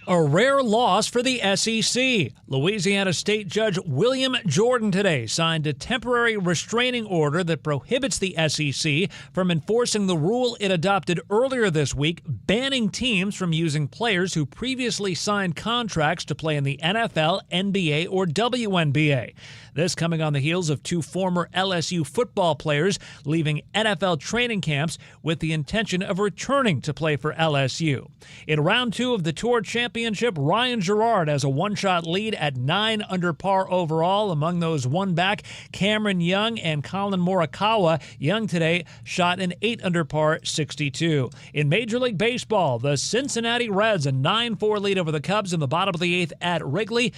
A rare loss for the SEC. Louisiana State Judge William Jordan today signed a temporary restraining order that prohibits the SEC from enforcing the rule it adopted earlier this week, banning teams from using players who previously signed contracts to play in the NFL, NBA, or WNBA. This coming on the heels of two former LSU football players leaving NFL training camps with the intention of returning to play for LSU. In round 2 of the Tour Championship, Ryan Gerard has a one-shot lead at 9 under par overall. Among those one back, Cameron Young and Colin Morikawa. Young today shot an 8 under par 62. In Major League Baseball, the Cincinnati Reds a 9-4 lead over the Cubs in the bottom of the 8th at Wrigley.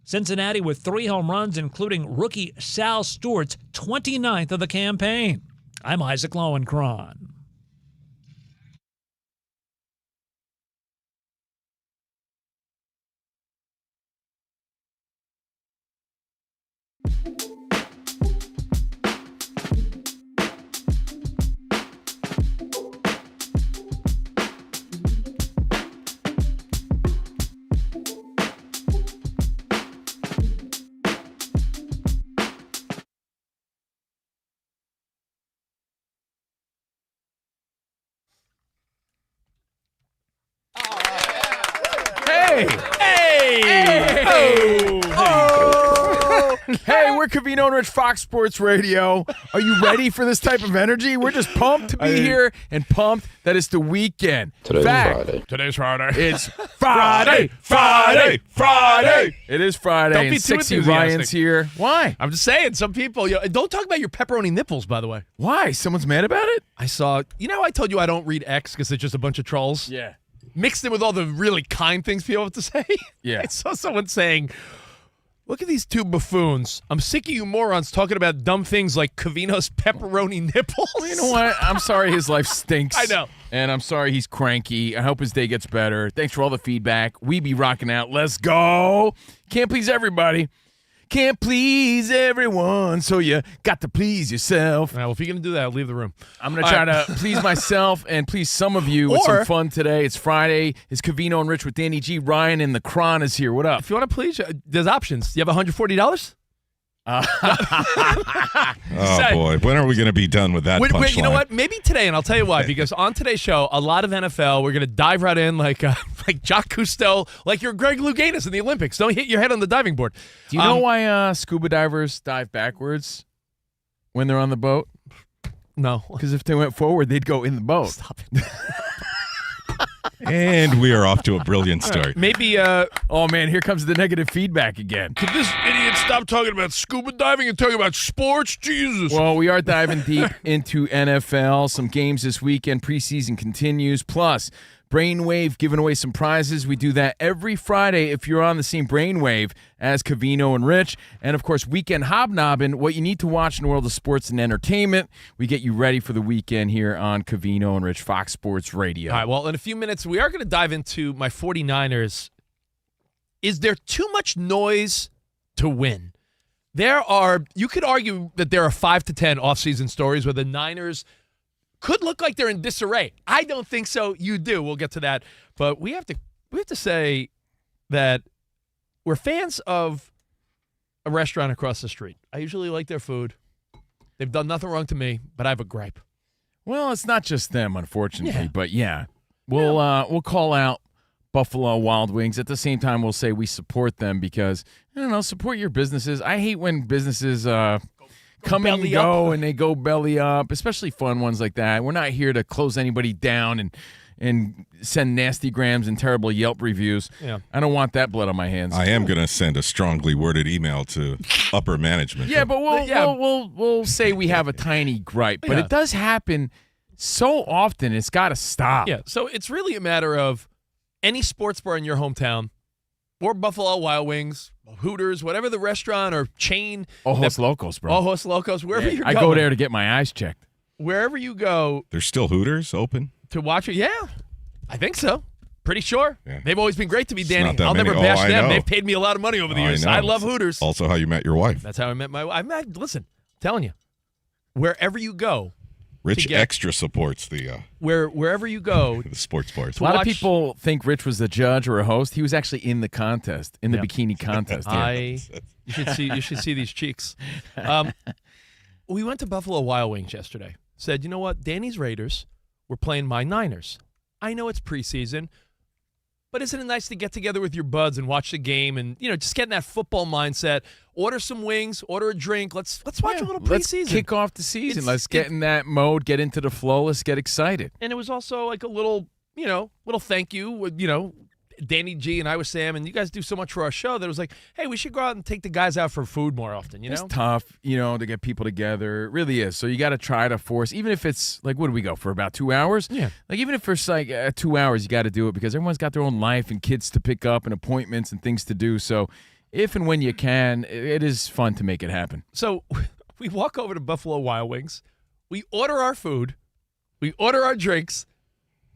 Cincinnati with 3 home runs, including rookie Sal Stewart's 29th of the campaign. I'm Isaac Lowenkron. Hey, we're Covino and Rich, Fox Sports Radio. Are you ready for this type of energy? We're just pumped to be here and pumped that it's the weekend. Today's Friday. It's Friday. It is Friday. Don't be and too Sexy enthusiastic. Ryan's here. Why? I'm just saying, some people, don't talk about your pepperoni nipples, by the way. Why? Someone's mad about it? I saw, I told you I don't read X because it's just a bunch of trolls. Yeah. Mixed in with all the really kind things people have to say. Yeah. I saw someone saying, look at these two buffoons. I'm sick of you morons talking about dumb things like Covino's pepperoni nipples. Well, you know what? I'm sorry his life stinks. I know. And I'm sorry he's cranky. I hope his day gets better. Thanks for all the feedback. We be rocking out. Let's go. Can't please everybody. Can't please everyone, so you got to please yourself. All right, well, if you're going to do that, I'll leave the room. I'm going to try to please myself and please some of you with some fun today. It's Friday. It's Covino and Rich with Danny G. Ryan and the Cron is here. What up? If you want to please, there's options. You have $140? Oh, boy. When are we going to be done with that punchline? You know what? Maybe today, and I'll tell you why. Because on today's show, a lot of NFL, we're going to dive right in like Jacques Cousteau, like you're Greg Louganis in the Olympics. Don't hit your head on the diving board. Do you know why scuba divers dive backwards when they're on the boat? No. Because if they went forward, they'd go in the boat. Stop it. And we are off to a brilliant start. Right, maybe, oh, man, here comes the negative feedback again. Could this idiot stop talking about scuba diving and talking about sports? Jesus. Well, we are diving deep into NFL. Some games this weekend. Preseason continues. Plus, Brainwave giving away some prizes. We do that every Friday if you're on the same Brainwave as Covino and Rich. And, of course, Weekend Hobnobbing, what you need to watch in the world of sports and entertainment. We get you ready for the weekend here on Covino and Rich, Fox Sports Radio. All right, well, in a few minutes, we are going to dive into my 49ers. Is there too much noise to win? You could argue that there are 5 to 10 offseason stories where the Niners could look like they're in disarray. I don't think so. You do. We'll get to that. But we have to say that we're fans of a restaurant across the street. I usually like their food. They've done nothing wrong to me, but I have a gripe. Well, it's not just them, unfortunately, but yeah. We'll call out Buffalo Wild Wings. At the same time, we'll say we support them because, I don't know, support your businesses. I hate when businesses come and go and they go belly up, especially fun ones like that. We're not here to close anybody down and send nasty grams and terrible Yelp reviews. Yeah. I don't want that blood on my hands. I am going to send a strongly worded email to upper management. Yeah, but we'll say we have a tiny gripe, but it does happen so often. It's got to stop. Yeah, so it's really a matter of any sports bar in your hometown or Buffalo Wild Wings, Hooters, whatever the restaurant or chain. Ojos Locos, bro. Ojos Locos, wherever you're going. I go there to get my eyes checked. Wherever you go. There's still Hooters open? To watch it? Yeah, I think so. Pretty sure. Yeah. They've always been great to me, Danny. I'll never bash them. They've paid me a lot of money over the years. I love Hooters. Also how you met your wife. That's how I met my wife. Listen, I'm telling you, wherever you go, Rich extra supports the wherever you go. the sports bars. A lot of people think Rich was a judge or a host. He was actually in the contest, in the bikini contest. You should see these cheeks. We went to Buffalo Wild Wings yesterday. Said, you know what? Danny's Raiders were playing my Niners. I know it's preseason, but isn't it nice to get together with your buds and watch the game and, just get in that football mindset, order some wings, order a drink. Let's watch a little preseason. Let's kick off the season. Let's get in that mode, get into the flow. Let's get excited. And it was also like a little thank you with, Danny G and I was Sam, and you guys do so much for our show that it was like, hey, we should go out and take the guys out for food more often, It's tough, to get people together. It really is. So you got to try to force, even if it's like, what do we go for, about 2 hours? Yeah. Like, even if it's like 2 hours, you got to do it because everyone's got their own life and kids to pick up and appointments and things to do. So if and when you can, it is fun to make it happen. So we walk over to Buffalo Wild Wings. We order our food. We order our drinks.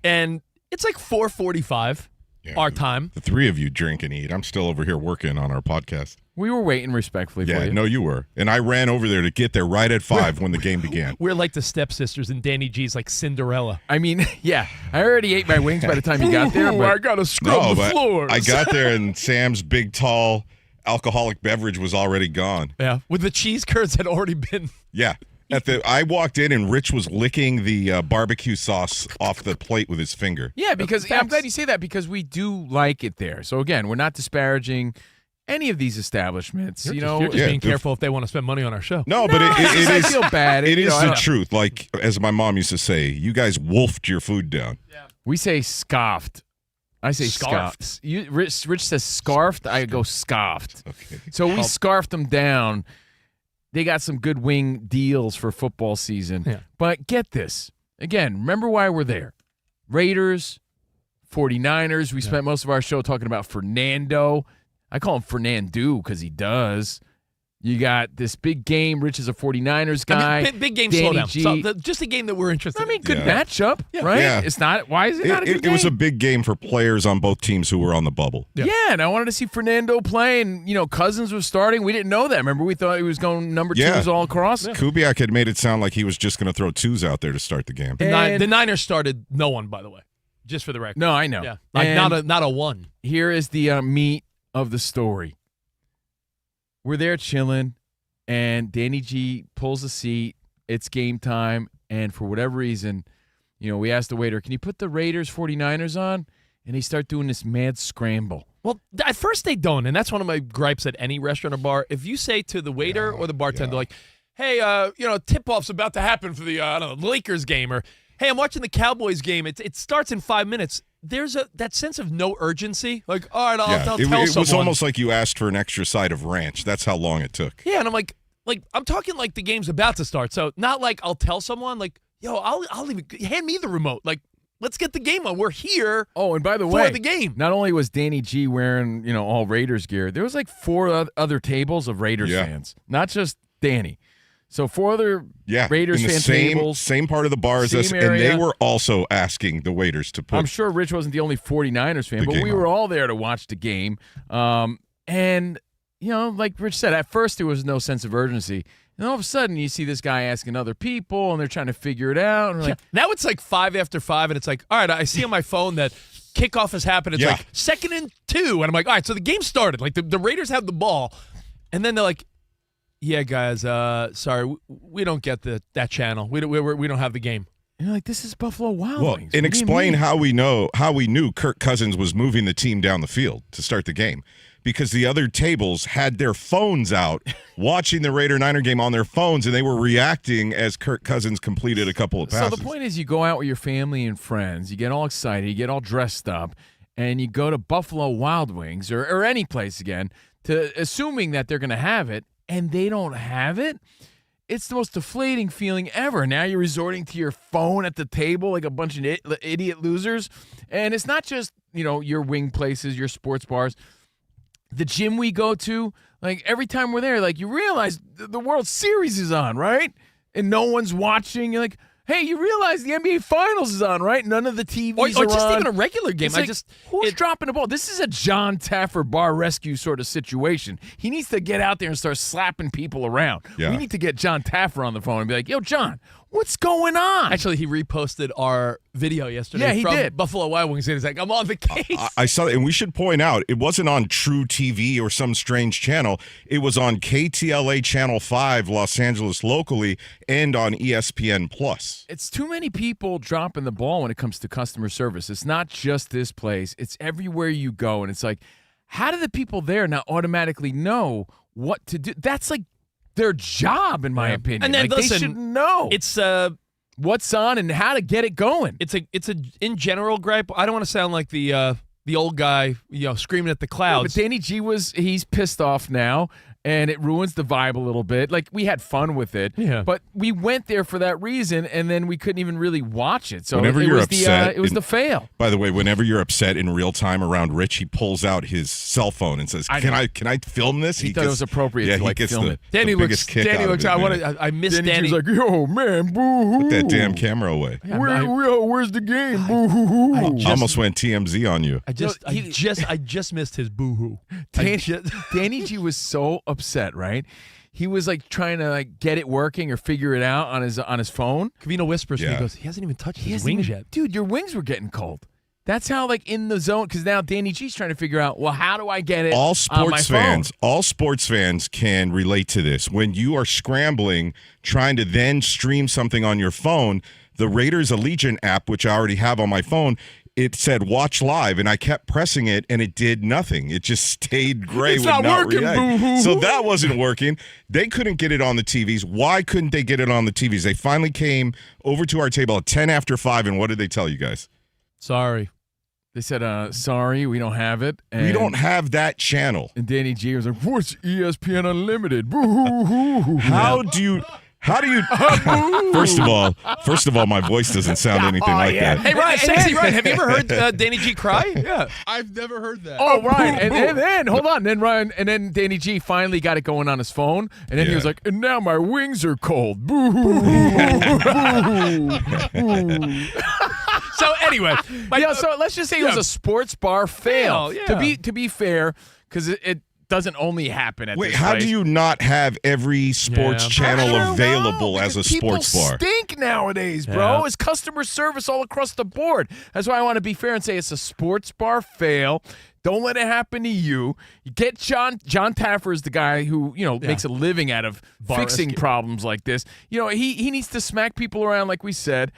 And it's like 4:45. Our time. The three of you drink and eat. I'm still over here working on our podcast. We were waiting respectfully for you. No, you were. And I ran over there to get there right at 5 when the game began. We're like the stepsisters, and Danny G's like Cinderella. I mean, yeah, I already ate my wings by the time you got there. But I got to scrub the floors. I got there, and Sam's big, tall, alcoholic beverage was already gone. Yeah, with the cheese curds had already been. Yeah. I walked in, and Rich was licking the barbecue sauce off the plate with his finger. Yeah, because I'm glad you say that because we do like it there. So, again, we're not disparaging any of these establishments. You're just being careful if they want to spend money on our show. No, but it is. I feel bad. It is the truth. Like, as my mom used to say, you guys wolfed your food down. Yeah. We say scoffed. I say scoffed. Rich says scarfed. I go scoffed. Okay. So we scarfed them down. They got some good wing deals for football season. Yeah. But get this. Again, remember why we're there. Raiders, 49ers. We spent most of our show talking about Fernando. I call him Fernando because he does. You got this big game. Rich is a 49ers guy. I mean, big game Danny slowdown. G. So just a game that we're interested in. Good matchup, right? Yeah. It's not. Why is it not a good game? It was a big game for players on both teams who were on the bubble. Yeah, and I wanted to see Fernando play, and, Cousins was starting. We didn't know that. Remember, we thought he was going number twos all across? Yeah. Kubiak had made it sound like he was just going to throw twos out there to start the game. The Niners started no one, by the way, just for the record. No, I know. Yeah, like not a one. Here is the meat of the story. We're there chilling, and Danny G pulls a seat. It's game time, and for whatever reason, we asked the waiter, can you put the Raiders 49ers on? And they start doing this mad scramble. Well, at first they don't, and that's one of my gripes at any restaurant or bar. If you say to the waiter or the bartender, like, hey, tip-off's about to happen for the Lakers game, or, hey, I'm watching the Cowboys game. It starts in 5 minutes. There's that sense of no urgency. Like, all right, I'll tell someone. It was almost like you asked for an extra side of ranch. That's how long it took. Yeah, and I'm like I'm talking like the game's about to start. So not like I'll tell someone, like, yo, I'll even hand me the remote. Like, let's get the game on. We're here. Oh, and by the way, for the game. Not only was Danny G wearing, all Raiders gear, there was like 4 other tables of Raiders fans, not just Danny. So 4 other Raiders in the fan tables. Same part of the bar as us, and they were also asking the waiters to put. I'm sure Rich wasn't the only 49ers fan, but we were all there to watch the game. And, like Rich said, at first there was no sense of urgency. And all of a sudden you see this guy asking other people, and they're trying to figure it out. And like, now it's like 5 after 5, and it's like, all right, I see on my phone that kickoff has happened. It's like 2nd and 2. And I'm like, all right, so the game started. Like the Raiders have the ball. And then they're like, yeah, guys, sorry, we don't get that channel. We don't have the game. You're like, this is Buffalo Wild Wings. And explain how we knew Kirk Cousins was moving the team down the field to start the game. Because the other tables had their phones out, watching the Raider-Niner game on their phones, and they were reacting as Kirk Cousins completed a couple of passes. So the point is, you go out with your family and friends, you get all excited, you get all dressed up, and you go to Buffalo Wild Wings or any place again, assuming that they're going to have it, and they don't have it. It's the most deflating feeling ever. Now you're resorting to your phone at the table like a bunch of idiot losers. And it's not just, your wing places, your sports bars. The gym we go to, like every time we're there, like you realize the World Series is on, right? And no one's watching. You're like, Hey, you realize the NBA Finals is on, right? None of the TVs or are just on. even a regular game. It's who's dropping the ball? This is a John Taffer bar rescue sort of situation. He needs to get out there and start slapping people around. Yeah. We need to get John Taffer on the phone and be like, yo, John, what's going on? Actually, he reposted our video yesterday from did. Buffalo Wild Wings. He's like, I'm on the case. I saw it, and we should point out it wasn't on True TV or some strange channel. It was on KTLA Channel 5, Los Angeles locally, and on ESPN Plus. It's too many people dropping the ball when it comes to customer service. It's not just this place. It's everywhere you go, and it's like, how do the people there not automatically know what to do? That's like their job, in my opinion. And then like, listen, they should know. It's what's on and how to get it going. It's a in general gripe. I don't want to sound like the old guy, screaming at the clouds. But Danny G he's pissed off now, and it ruins the vibe a little bit. Like, we had fun with it, but we went there for that reason, and then we couldn't even really watch it. So whenever you're upset, it was the fail. By the way, whenever you're upset in real time around Rich, he pulls out his cell phone and says, "Can I film this?" He thought it was appropriate to he gets film it. Danny the biggest kick out of it, I miss Danny Danny. G's like, yo, man, boo-hoo. Put that damn camera away. Where's the game? Boo-hoo-hoo. I almost went TMZ on you. I just missed his boo-hoo. Danny G was so upset, right? He was like trying to get it working or figure it out on his phone. Covino whispers to me, he goes, he hasn't even touched his wings yet. Dude, your wings were getting cold. That's how, like, in the zone, because now Danny G's trying to figure out, well, how do I get it all on my phone? All sports fans can relate to this. When you are scrambling, trying to then stream something on your phone, the Raiders Allegiant app, which I already have on my phone, it said watch live, and I kept pressing it, and it did nothing. It just stayed gray. It's not working, boo-hoo. So that wasn't working. They couldn't get it on the TVs. Why couldn't they get it on the TVs? They finally came over to our table at 10 after 5, and what did they tell you guys? Sorry. They said, sorry, we don't have it. And we don't have that channel. And Danny G was like, what's ESPN Unlimited? Boo-hoo-hoo. How do you... First of all, my voice doesn't sound anything like that. Hey, Ryan, sexy Ryan, have you ever heard Danny G cry? Yeah. I've never heard that. Oh, Ryan, and then hold on, then Ryan, and then Danny G finally got it going on his phone, and then he was like, and now my wings are cold. Boo. So anyway, so let's just say it was a sports bar fail. Yeah. To be fair, because it doesn't only happen at Wait, this how place. do you not have every sports channel available as a sports bar? People stink nowadays, bro. It's customer service all across the board. That's why I want to be fair and say it's a sports bar fail. Don't let it happen to you. You get John Taffer is the guy who, makes a living out of fixing problems like this. He needs to smack people around like we said.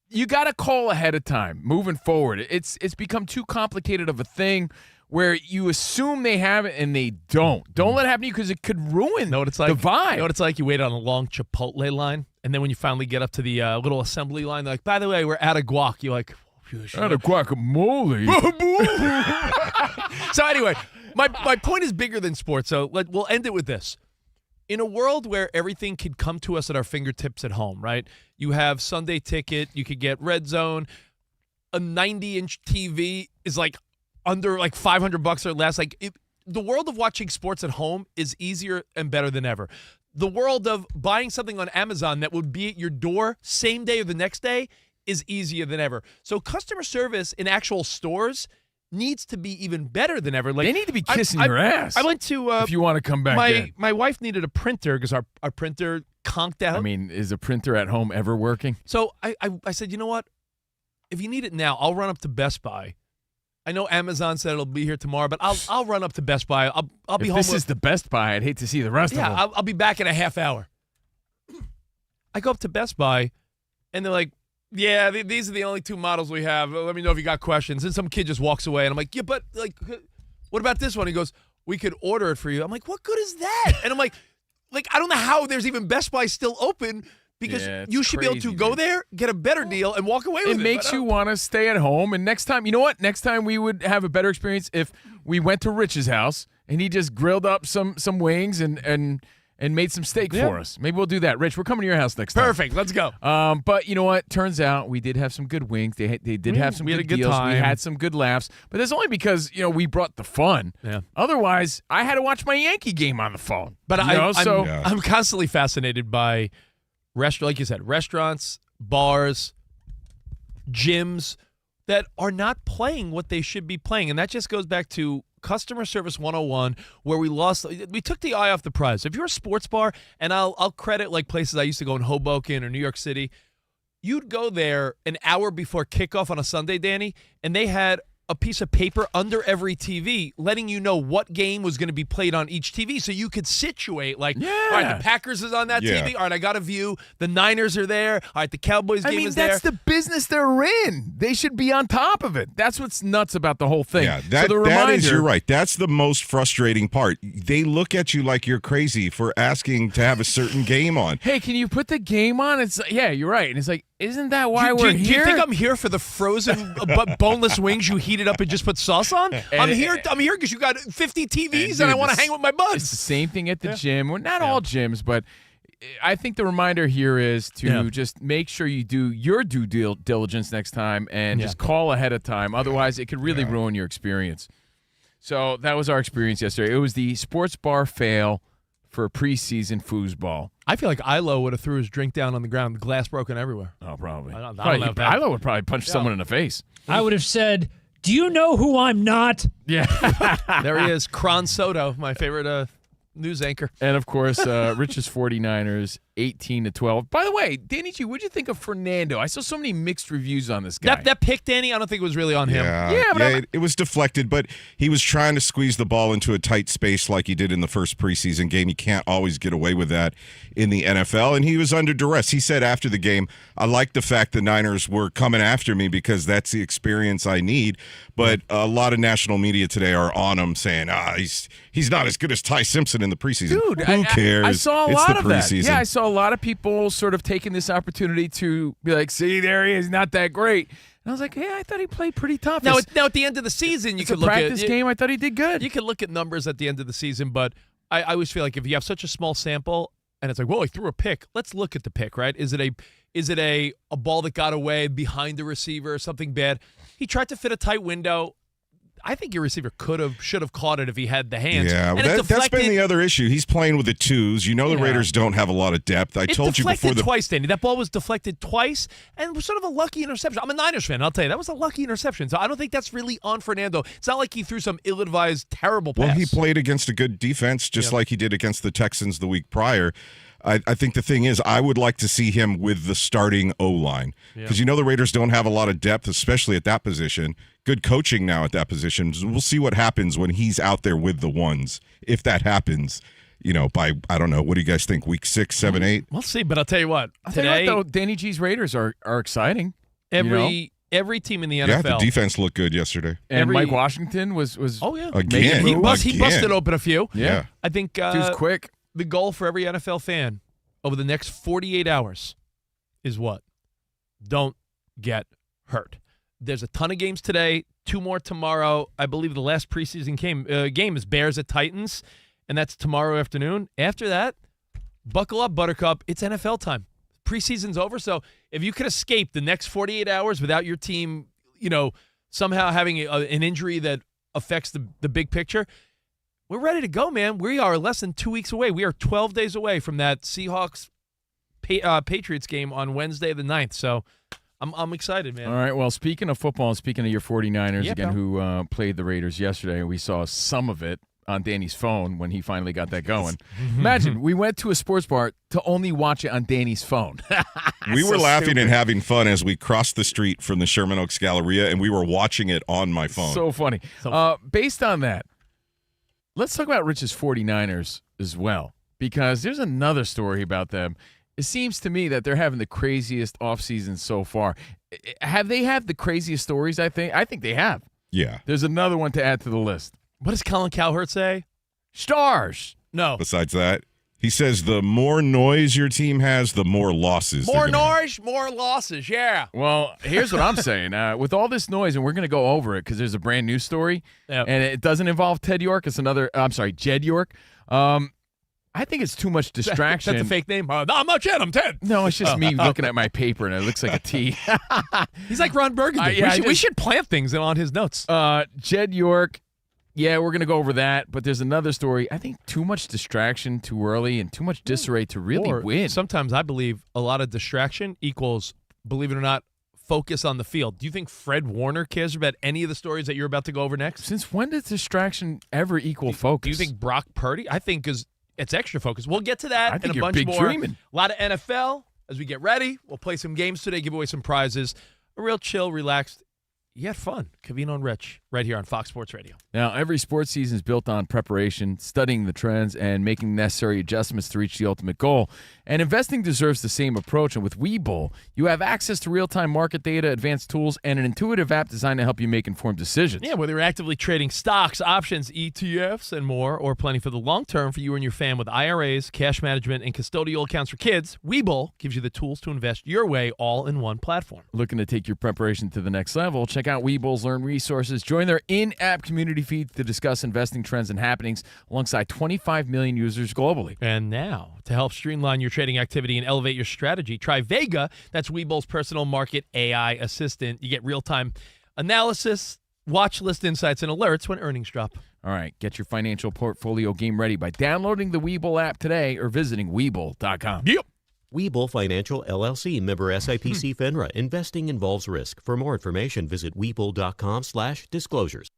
You got to call ahead of time moving forward. It's become too complicated of a thing where you assume they have it and they don't. Don't let it happen to you because it could ruin the vibe. You know what it's like? You wait on a long Chipotle line, and then when you finally get up to the little assembly line, they're like, by the way, we're out of guac. You're like, out of guacamole. So anyway, my point is bigger than sports, so we'll end it with this. In a world where everything could come to us at our fingertips at home, right? You have Sunday Ticket, you could get Red Zone, a 90-inch TV is like under like $500 or less. The world of watching sports at home is easier and better than ever. The world of buying something on Amazon that would be at your door same day or the next day is easier than ever. So customer service in actual stores needs to be even better than ever. They need to be kissing your ass. I went to if you want to come back. My wife needed a printer because our printer conked out. I mean, is a printer at home ever working? So I said, you know what? If you need it now, I'll run up to Best Buy. I know Amazon said it'll be here tomorrow, but I'll run up to Best Buy. I'll be home. This is the Best Buy. I'd hate to see the rest of them. Yeah, I'll be back in a half hour. I go up to Best Buy, and they're like, yeah, these are the only 2 models we have. Let me know if you got questions. And some kid just walks away, and I'm like, yeah, but what about this one? He goes, we could order it for you. I'm like, what good is that? And I'm like, I don't know how there's even Best Buy still open. Because you should be able to go there, get a better deal, and walk away with it. It makes you want to stay at home. And next time, you know what? Next time we would have a better experience if we went to Rich's house and he just grilled up some wings and made some steak for us. Maybe we'll do that. Rich, we're coming to your house next time. Perfect. Let's go. But you know what? Turns out we did have some good wings. They did have some good deals. Time. We had some good laughs. But that's only because, we brought the fun. Yeah. Otherwise, I had to watch my Yankee game on the phone. But I'm constantly fascinated by like you said, restaurants, bars, gyms that are not playing what they should be playing. And that just goes back to customer service 101, where we took the eye off the prize. If you're a sports bar, and I'll credit like places I used to go in Hoboken or New York City, you'd go there an hour before kickoff on a Sunday, Danny, and they had a piece of paper under every TV letting you know what game was going to be played on each TV, so you could situate like, all right, the Packers is on that TV. All right, I got a view. The Niners are there. All right, the Cowboys game is there. That's the business they're in. They should be on top of it. That's what's nuts about the whole thing. Yeah, you're right. That's the most frustrating part. They look at you like you're crazy for asking to have a certain game on. Hey, can you put the game on? It's you're right. And it's like, isn't that why we're here? Do you think I'm here for the frozen boneless wings you heated up and just put sauce on? I'm here because you got 50 TVs and I want to hang with my buds. It's the same thing at the gym. Well, not all gyms, but I think the reminder here is to just make sure you do your due diligence next time and just call ahead of time. Otherwise, it could really ruin your experience. So that was our experience yesterday. It was the sports bar fail for preseason foosball. I feel like Ilo would have threw his drink down on the ground, the glass broken everywhere. Oh, probably. I don't know that. Ilo would probably punch someone in the face. I would have said, do you know who I'm not? Yeah. There he is, Kron Soto, my favorite news anchor. And, of course, Rich's 49ers, 18-12. By the way, Danny G, what'd you think of Fernando? I saw so many mixed reviews on this guy. That pick, Danny, I don't think it was really on him. It was deflected, but he was trying to squeeze the ball into a tight space like he did in the first preseason game. You can't always get away with that in the NFL, and he was under duress. He said after the game, I like the fact the Niners were coming after me because that's the experience I need, but a lot of national media today are on him saying, he's not as good as Ty Simpson in the preseason. Dude, who cares? I saw a lot of that. Preseason. Yeah, I saw a lot of people sort of taking this opportunity to be like, see, there he is, not that great. And I was like, yeah, I thought he played pretty tough. Now at the end of the season, you could look at practice game. I thought he did good. You could look at numbers at the end of the season, but I always feel like if you have such a small sample and it's like, well, he threw a pick. Let's look at the pick, right? Is it a ball that got away behind the receiver or something bad? He tried to fit a tight window. I think your receiver should have caught it if he had the hands. Yeah, that's been the other issue. He's playing with the twos. You know the Raiders don't have a lot of depth. I told you before twice, Danny. That ball was deflected twice, and it was sort of a lucky interception. I'm a Niners fan. I'll tell you, that was a lucky interception. So I don't think that's really on Fernando. It's not like he threw some ill-advised, terrible pass. Well, he played against a good defense, just like he did against the Texans the week prior. I think the thing is, I would like to see him with the starting O-line because you know the Raiders don't have a lot of depth, especially at that position. Good coaching now at that position. We'll see what happens when he's out there with the ones. If that happens, by, I don't know, what do you guys think, week 6, 7, 8? We'll see, but I'll tell you what. Today, though, Danny G's Raiders are exciting. Every team in the NFL. Yeah, the defense looked good yesterday. And Mike Washington was again. He busted open a few. Yeah. I think dude's quick. The goal for every NFL fan over the next 48 hours is what? Don't get hurt. There's a ton of games today, 2 more tomorrow. I believe the last preseason game is Bears at Titans, and that's tomorrow afternoon. After that, buckle up, Buttercup. It's NFL time. Preseason's over, so if you could escape the next 48 hours without your team, somehow having an injury that affects the big picture, we're ready to go, man. We are less than 2 weeks away. We are 12 days away from that Seahawks Patriots game on Wednesday the 9th. So I'm excited, man. All right. Well, speaking of football and speaking of your 49ers, who played the Raiders yesterday, we saw some of it on Danny's phone when he finally got that going. Imagine, we went to a sports bar to only watch it on Danny's phone. We were laughing and having fun as we crossed the street from the Sherman Oaks Galleria, and we were watching it on my phone. So funny. Based on that, let's talk about Rich's 49ers as well, because there's another story about them. It seems to me that they're having the craziest offseason so far. Have they had the craziest stories, I think they have. Yeah. There's another one to add to the list. What does Colin Cowherd say? Stars. No. Besides that, he says the more noise your team has, the more losses. More noise, more losses, yeah. Well, here's what I'm saying. With all this noise, and we're going to go over it because there's a brand new story, and it doesn't involve Jed York. I think it's too much distraction. That's a fake name? No, I'm not Jed. I'm Ted. No, it's just me looking at my paper, and it looks like a T. He's like Ron Burgundy. We should plant things on his notes. Jed York, yeah, we're going to go over that. But there's another story. I think too much distraction too early and too much disarray to really win. Sometimes I believe a lot of distraction equals believe it or not, focus on the field. Do you think Fred Warner cares about any of the stories that you're about to go over next? Since when did distraction ever equal focus? Do you think Brock Purdy? I think because it's extra focus. We'll get to that I think and a you're bunch big more. dreaming. A lot of NFL as we get ready. We'll play some games today, give away some prizes. A real chill, relaxed, yet fun Covino and Rich right here on Fox Sports Radio. Now, every sports season is built on preparation, studying the trends, and making necessary adjustments to reach the ultimate goal. And investing deserves the same approach. And with Webull, you have access to real-time market data, advanced tools, and an intuitive app designed to help you make informed decisions. Yeah, whether you're actively trading stocks, options, ETFs, and more, or planning for the long term for you and your fam with IRAs, cash management, and custodial accounts for kids, Webull gives you the tools to invest your way all in one platform. Looking to take your preparation to the next level? Check out Webull's Learn Resources. Join their in-app community feed to discuss investing trends and happenings alongside 25 million users globally. And now, to help streamline your trading activity and elevate your strategy, try Vega. That's Webull's personal market AI assistant. You get real-time analysis, watch list insights, and alerts when earnings drop. All right, get your financial portfolio game ready by downloading the Webull app today or visiting Webull.com. Yep. Webull Financial LLC, member SIPC FINRA. Investing involves risk. For more information, visit Webull.com/disclosures.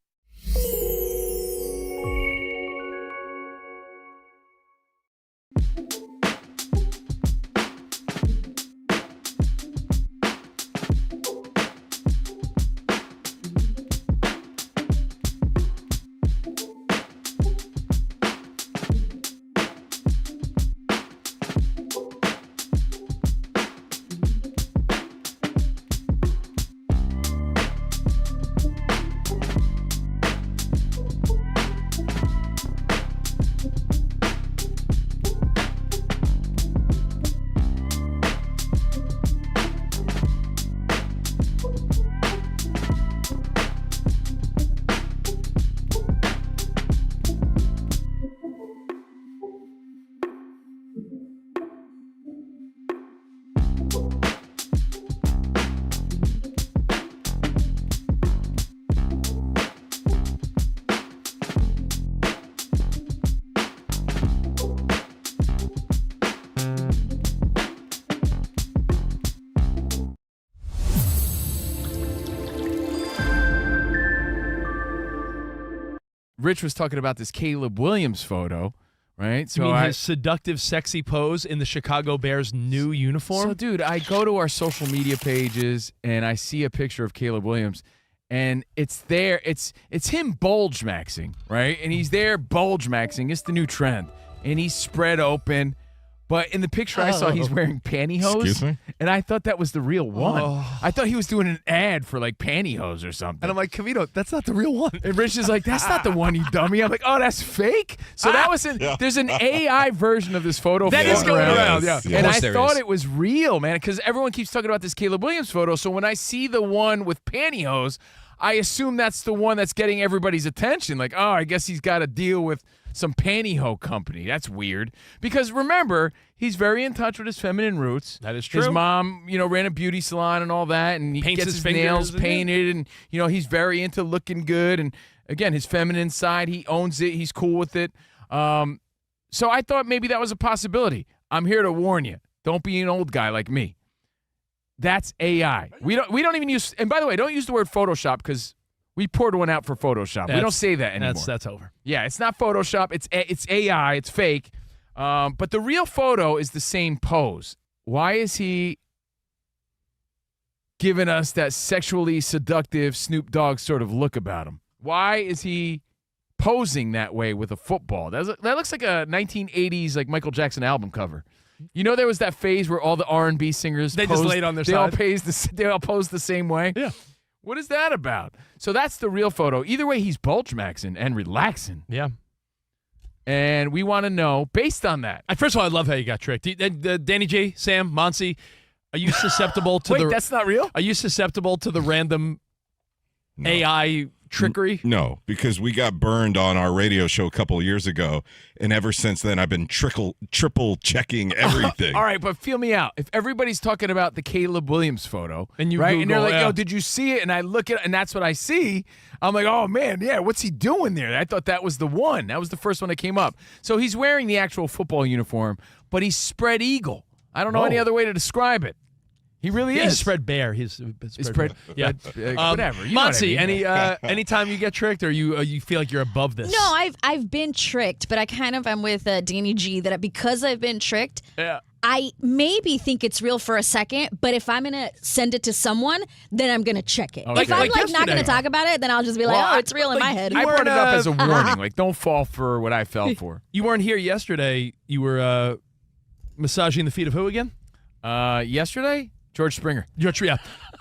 Rich was talking about this Caleb Williams photo, right? So you mean his seductive, sexy pose in the Chicago Bears' new uniform? So, dude, I go to our social media pages and I see a picture of Caleb Williams, and it's there. It's him bulge maxing, right? And he's there bulge maxing. It's the new trend, and he's spread open. But in the picture I saw, he's wearing pantyhose. Excuse me? And I thought that was the real one. I thought he was doing an ad for, like, pantyhose or something. And I'm like, Covino, that's not the real one. And Rich is like, that's not the one, you dummy. I'm like, oh, that's fake? So that was there's an AI version of this photo that is going around. Yes, Yeah. And I there thought is. it was real, man, because everyone keeps talking about this Caleb Williams photo. So when I see the one with pantyhose, I assume that's the one that's getting everybody's attention. Like, oh, I guess he's got to deal with some pantyhose company. That's weird. Because remember, he's very in touch with his feminine roots. That is true. His mom, ran a beauty salon and all that, and he Paints gets his his nails fingers, painted, and he's very into looking good. And again, his feminine side, he owns it. He's cool with it. So I thought maybe that was a possibility. I'm here to warn you. Don't be an old guy like me. That's AI. We don't even use. And by the way, don't use the word Photoshop because we poured one out for Photoshop. We don't say that anymore. That's over. Yeah, it's not Photoshop. It's AI. It's fake. But the real photo is the same pose. Why is he giving us that sexually seductive Snoop Dogg sort of look about him? Why is he posing that way with a football? That looks like a 1980s like Michael Jackson album cover. There was that phase where all the R&B singers just laid on their side. They all posed the same way. Yeah. What is that about? So that's the real photo. Either way, he's bulge maxing and relaxing. Yeah. And we want to know, based on that. First of all, I love how you got tricked. Danny J, Sam, Monsi, are you susceptible to Wait, that's not real? Are you susceptible to the random AI trickery? No, because we got burned on our radio show a couple of years ago, and ever since then I've been triple checking everything. All right, but feel me out. If everybody's talking about the Caleb Williams photo, and you right, Google, and they're like, yeah. "Yo, did you see it?" And I look at it, and that's what I see. I'm like, "Oh man, yeah, what's he doing there?" I thought that was the one. That was the first one that came up. So he's wearing the actual football uniform, but he's spread eagle. I don't know any other way to describe it. He really He's is. a spread bear. He's spread. Yeah. Whatever. You know what I Monty, mean. anytime you get tricked or you feel like you're above this? No, I've been tricked, but I kind of am with Danny G that because I've been tricked, Yeah. I maybe think it's real for a second, but if I'm going to send it to someone, then I'm going to check it. Okay. If I'm Like not going to yesterday. talk about it, then I'll just be like, it's real in my head. I brought it up as a Uh-huh. warning. Like, don't fall for what I fell for. You weren't here yesterday. You were massaging the feet of who again? Yesterday, George Springer. Yeah,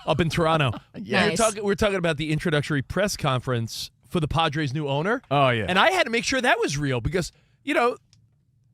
up in Toronto. Nice. We're talking about the introductory press conference for the Padres' new owner. Oh yeah. And I had to make sure that was real because,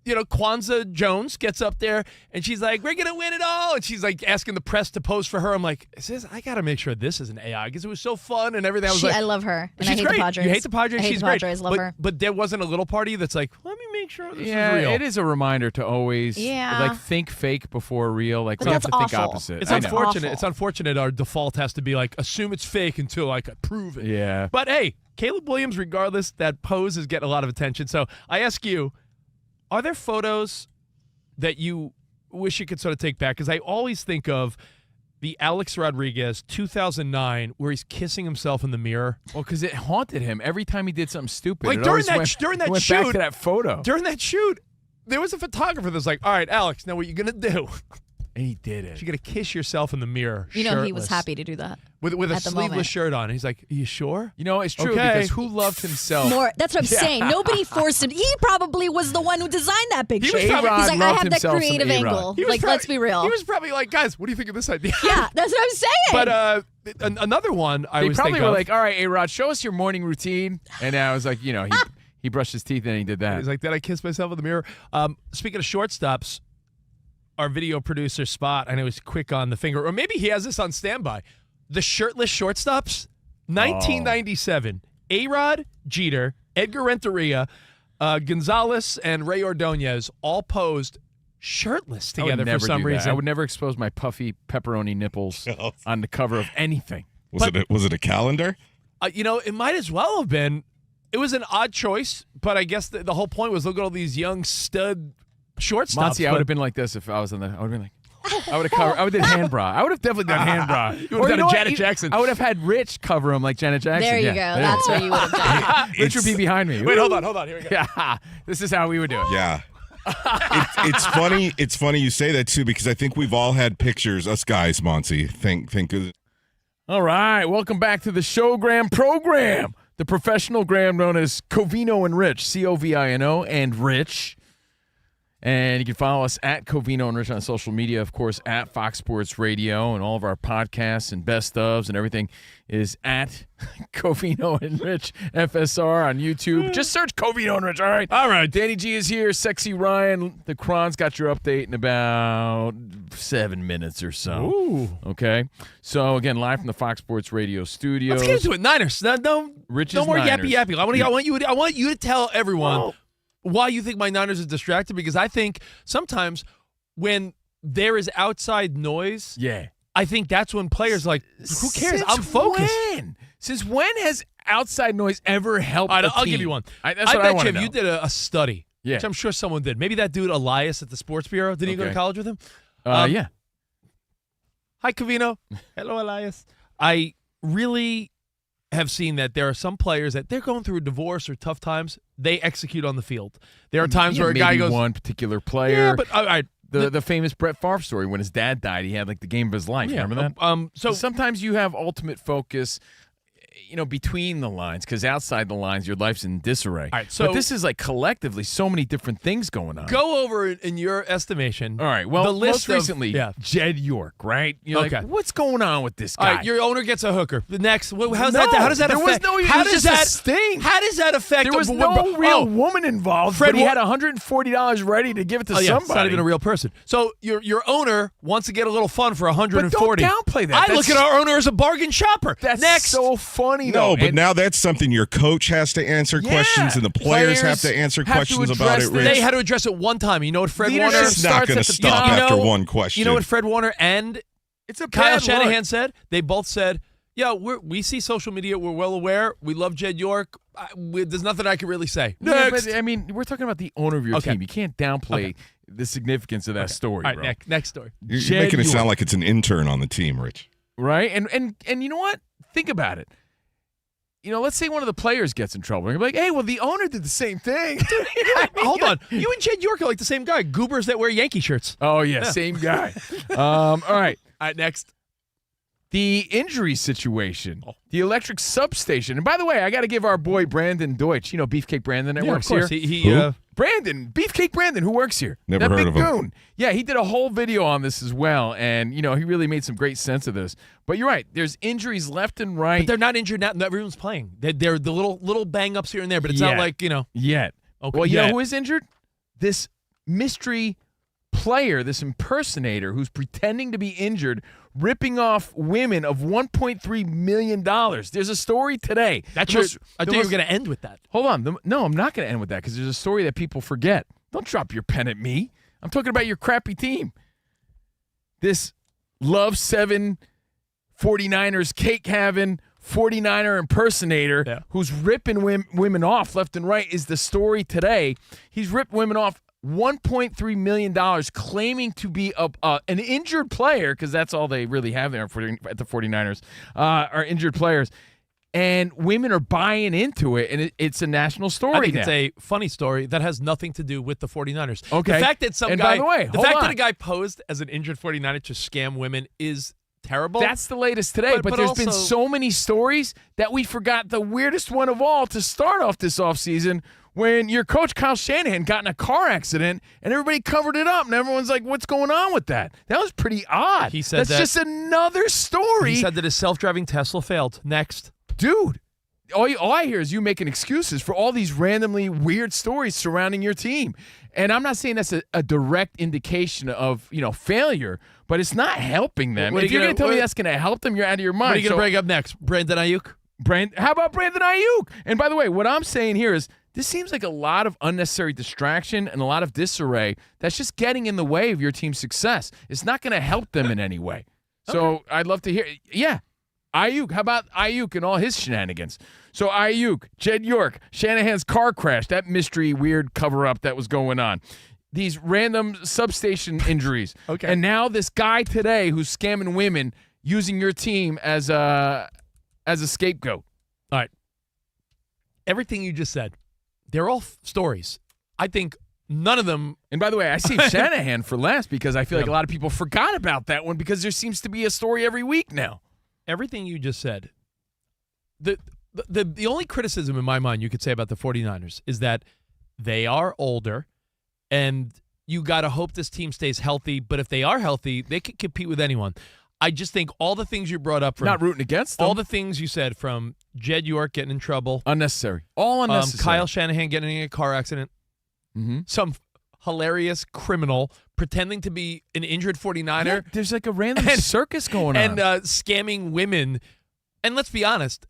Kwanzaa Jones gets up there and she's like, we're going to win it all. And she's like asking the press to pose for her. I'm like, I got to make sure this is an AI because it was so fun and everything. I love her. And I she's hate great. the Padres. You hate the Padres? I hate She's the great. Padres. Love her. But there wasn't a little party that's like, let me make sure this is Yeah, real. it is a reminder to always think fake before real. Like But we have to that's think awful. opposite. It's I know. unfortunate. Awful. It's unfortunate our default has to be like, assume it's fake until I could prove it. Yeah. But hey, Caleb Williams, regardless, that pose is getting a lot of attention. So I ask you, are there photos that you wish you could sort of take back? Because I always think of the Alex Rodriguez 2009 where he's kissing himself in the mirror. Well, because it haunted him every time he did something stupid. Like It during always that went shoot, back to that photo. During that shoot, there was a photographer that's like, all right, Alex, now what you going to do? And he did it. You're going to kiss yourself in the mirror. You know, he was shirtless, happy to do that. with a at the sleeveless moment. shirt on. And he's like, are you sure? You know, it's true Okay. because who loved himself? That's what I'm saying. Nobody forced him. He probably was the one who designed that picture. was probably- He's like, I loved have that himself some creative A-Rod. angle. He was Like, probably- let's be real. He was probably like, guys, what do you think of this idea? Yeah, that's what I'm saying. But another one I They was probably thinking were of, like, all right, A-Rod, show us your morning routine. And I was like, he brushed his teeth and he did that. he's like, did I kiss myself in the mirror? Speaking of shortstops, our video producer Spot, I know he's quick on the finger, or maybe he has this on standby. The shirtless shortstops, 1997. A-Rod, Jeter, Edgar Renteria, Gonzalez, and Ray Ordonez all posed shirtless I would together never for some do that. reason. I would never expose my puffy pepperoni nipples on the cover of anything. Was it a calendar? It might as well have been. It was an odd choice, but I guess the whole point was look at all these young stud shortstops. Monty, I but- would have been like this if I was on the. I would have been like. I would have did hand bra. I would have definitely done hand bra. You would have done a Janet Jackson. I would have had Rich cover him like Janet Jackson. there you go. That's what you would have done. Rich would be behind me. Wait, hold on. Here we go. Yeah, this is how we would do it. Yeah. It's funny. It's funny you say that too because I think we've all had pictures. Us guys, Monty. Think of. All right, welcome back to the Showgram program, the professional gram known as Covino and Rich, Covino and Rich. And you can follow us at Covino and Rich on social media, of course, at Fox Sports Radio, and all of our podcasts and best ofs and everything is at Covino and Rich FSR on YouTube. Just search Covino and Rich. All right. All right. Danny G is here. Sexy Ryan. The Cron's got your update in about 7 minutes or so. Ooh. Okay. So, again, live from the Fox Sports Radio studios. Let's get into it. Niners. No Rich's more Niners. yappy. I want you to tell everyone why you think my Niners is distracted, because I think sometimes when there is outside noise, Yeah. I think that's when players are like, who cares? Since I'm focused. Since when has outside noise ever helped All right, the I'll team? give you one. That's I what I bet want you to if know. you did a study, Yeah. which I'm sure someone did. Maybe that dude Elias at the Sports Bureau. Did he go to Okay. college with him? Yeah. Hi, Covino. Hello, Elias. I really have seen that there are some players that they're going through a divorce or tough times. They execute on the field. There are times Yeah, where a guy maybe goes, one particular player. yeah, but all right. the famous Brett Favre story when his dad died, he had like the game of his life. Yeah, Remember that? so sometimes you have ultimate focus, between the lines, because outside the lines, your life's in disarray. All right, so but this is like collectively so many different things going on. go over in your estimation. All right. Well, the list most recently, yeah. Jed York, right? You're Okay. like, what's going on with this guy? All right, your owner gets a hooker. The next, how does No, that there was affect? no- it how was does just a that sting. How does that affect? there was no real woman involved, Fred but he Wa- had $140 ready to give it to Oh, yeah, somebody. it's not even a real person. So your owner wants to get a little fun for $140. But don't downplay that. I look at our owner as a bargain shopper. That's next. so funny, No, though. but And now that's something your coach has to answer Yeah. questions and the players have Players to answer have to questions about address it, this. Rich. They had to address it one time. You know what Fred Leadership Warner? It's not starts going at to the stop top. after one question. You know what Fred Warner and it's a Kyle bad Shanahan look. said? They both said, yeah, we see social media. We're well aware. We love Jed York. There's nothing I can really say. Yeah, Next. but I mean, we're talking about the owner of your Okay. team. You can't downplay the significance of that story, All right, bro. next story. You're Jed making it York. sound like it's an intern on the team, Rich. Right? And you know what? Think about it. Let's say one of the players gets in trouble. You're like, hey, well, the owner did the same thing. Hold on. You and Jed York are like the same guy. Goobers that wear Yankee shirts. Oh, yeah, same guy. All right. All right, next. The injury situation, the electric substation. And by the way, I got to give our boy Brandon Deutsch, Beefcake Brandon that works of course. here. Brandon, Beefcake Brandon, who works here. Never that heard big of him. goon. Yeah, he did a whole video on this as well, and, he really made some great sense of this. But you're right. There's injuries left and right. But they're not injured now. Everyone's playing. They're the little bang-ups here and there, but it's not like, Yet. Okay. Well, you know who is injured? This mystery player, this impersonator who's pretending to be injured, ripping off women of $1.3 million. There's a story today. I thought you were going to end with that. Hold on. No, I'm not going to end with that because there's a story that people forget. Don't drop your pen at me. I'm talking about your crappy team. This Love 7 49ers cake-having 49er impersonator who's ripping women off left and right is the story today. He's ripped women off $1.3 million, claiming to be an injured player, because that's all they really have there at the 49ers, are injured players. And women are buying into it, and it's a national story. I think now. it's a funny story that has nothing to do with the 49ers. Okay. The fact that by the way, that a guy posed as an injured 49er to scam women is terrible. That's the latest today, but there's been so many stories that we forgot the weirdest one of all to start off this offseason when your coach, Kyle Shanahan, got in a car accident and everybody covered it up and everyone's like, what's going on with that? That was pretty odd. He said That's that- just another story. He said that his self-driving Tesla failed. Next. Dude, all I hear is you making excuses for all these randomly weird stories surrounding your team. And I'm not saying that's a direct indication of, failure, but it's not helping them. If you're going to tell me that's going to help them, you're out of your mind. What are you going to bring up next? Brandon Aiyuk? How about Brandon Aiyuk? And by the way, what I'm saying here is this seems like a lot of unnecessary distraction and a lot of disarray that's just getting in the way of your team's success. It's not going to help them in any way. So I'd love to hear. Yeah. Aiyuk, how about Aiyuk and all his shenanigans? So Aiyuk, Jed York, Shanahan's car crash, that mystery weird cover-up that was going on. These random substation injuries. Okay. And now this guy today who's scamming women using your team as a scapegoat. All right. Everything you just said, they're all stories. I think none of them. And by the way, I saved Shanahan for last because I feel like a lot of people forgot about that one because there seems to be a story every week now. Everything you just said, the only criticism in my mind you could say about the 49ers is that they are older and you got to hope this team stays healthy. But if they are healthy, they can compete with anyone. I just think all the things you brought up from Not rooting against them. all the things you said from Jed York getting in trouble, Unnecessary. All unnecessary. Kyle Shanahan getting in a car accident, some hilarious criminal pretending to be an injured 49er. Yeah, there's like a random circus going on. And scamming women. And let's be honest,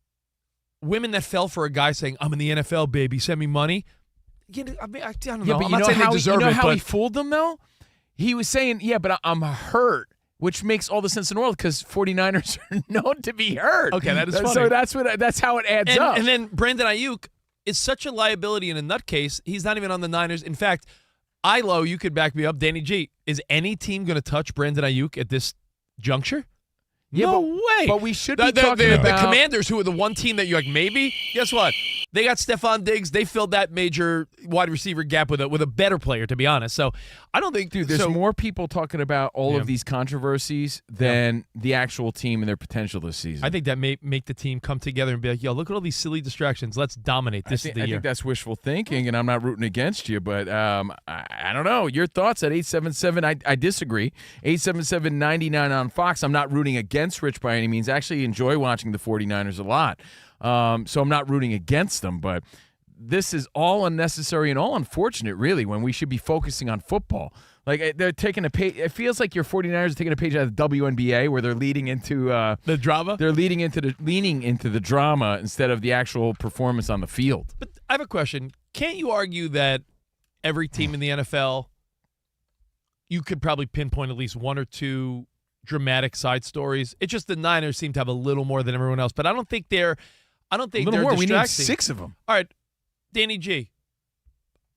women that fell for a guy saying, I'm in the NFL, baby, send me money. I don't know. Yeah, but I'm not saying they deserve how it, he fooled them, though? He was saying, but I'm hurt, which makes all the sense in the world because 49ers are known to be hurt. Okay, that is funny. So that's how it adds up. And then Brandon Aiyuk is such a liability and a nutcase, he's not even on the Niners. In fact, you could back me up. Danny G, is any team going to touch Brandon Aiyuk at this juncture? Yeah, no way. But we should be talking the about Commanders, who are the one team that you're like, maybe. Guess what? They got Stephon Diggs. They filled that major wide receiver gap with a better player, to be honest. So I don't think, dude, there's more people talking about all of these controversies than the actual team and their potential this season. I think that may make the team come together and be like, yo, look at all these silly distractions. Let's dominate. This is the year. I think that's wishful thinking, and I'm not rooting against you, but I don't know. Your thoughts at 877, I disagree. 877-99 on Fox. I'm not rooting against Rich by any means. I actually enjoy watching the 49ers a lot. So I'm not rooting against them, but this is all unnecessary and all unfortunate, really, when we should be focusing on football. Like, they're taking a page. It feels like your 49ers are taking a page out of the WNBA where they're leading into the drama. They're leaning into the drama instead of the actual performance on the field. But I have a question. Can't you argue that every team in the NFL, you could probably pinpoint at least one or two dramatic side stories? It's just the Niners seem to have a little more than everyone else, but I don't think they're distracting. We need 6 of them. All right, Danny G,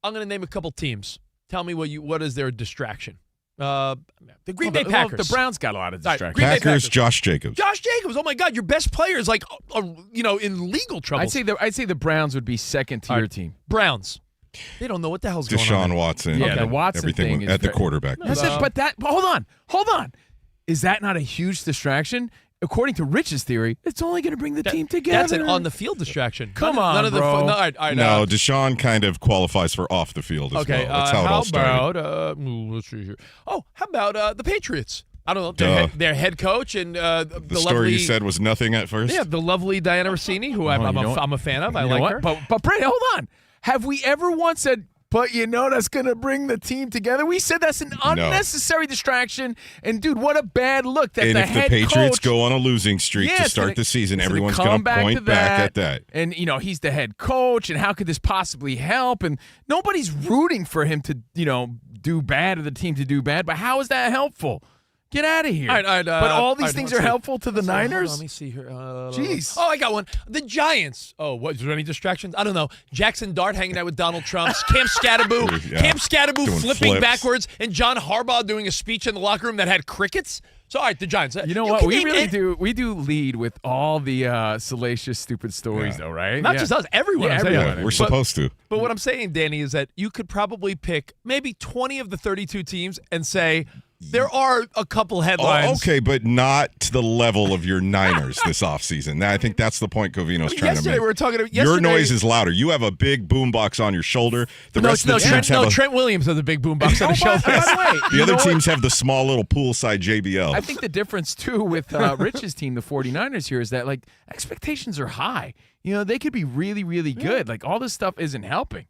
I'm going to name a couple teams. Tell me what is their distraction? The Green Bay Packers. The Browns got a lot of distractions. Green Bay Packers, Josh Jacobs. Josh Jacobs. Oh my God, your best player is like, in legal trouble. I'd say the Browns would be second to your team. Browns. They don't know what the hell's going on. Deshaun Watson. Yeah, the Watson everything thing at the quarterback. Hold on. Is that not a huge distraction? According to Rich's theory, it's only going to bring the team together. That's an on-the-field distraction. None of bro. No, Deshaun kind of qualifies for off the field as well. That's how it all started. Let's see here. Oh, how about the Patriots? I don't know. Their head coach and the story lovely, you said was nothing at first? Yeah, the lovely Diana Rossini, who I'm a fan of. I like her. But Brady, hold on. Have we ever once said, but that's going to bring the team together? We said that's an unnecessary distraction. And, dude, what a bad look that the head coach. And if the Patriots go on a losing streak to start the season, everyone's going to point back at that. And, he's the head coach, and how could this possibly help? And nobody's rooting for him to, do bad or the team to do bad. But how is that helpful? Get out of here. But all these things are helpful to the Niners? Let me see here. Jeez. Oh, I got one. The Giants. Oh, what? Is there any distractions? I don't know. Jackson Dart hanging out with Donald Trump. Cam Scatterboo flipping flips backwards. And John Harbaugh doing a speech in the locker room that had crickets. So, all right, the Giants. You know what? We really do. We do lead with all the salacious, stupid stories, though, right? Not just us. Everyone. Yeah, we're supposed to. But what I'm saying, Danny, is that you could probably pick maybe 20 of the 32 teams and say, there are a couple headlines. Oh, okay, but not to the level of your Niners this offseason. I think that's the point Covino's trying to make. We were talking about your noise is louder. You have a big boombox on your shoulder. The rest of the teams have Trent Williams has a big boombox on his shoulder. By the way, the other teams have the small little poolside JBL. I think the difference, too, with Rich's team, the 49ers here, is that, expectations are high. They could be really, really good. All this stuff isn't helping.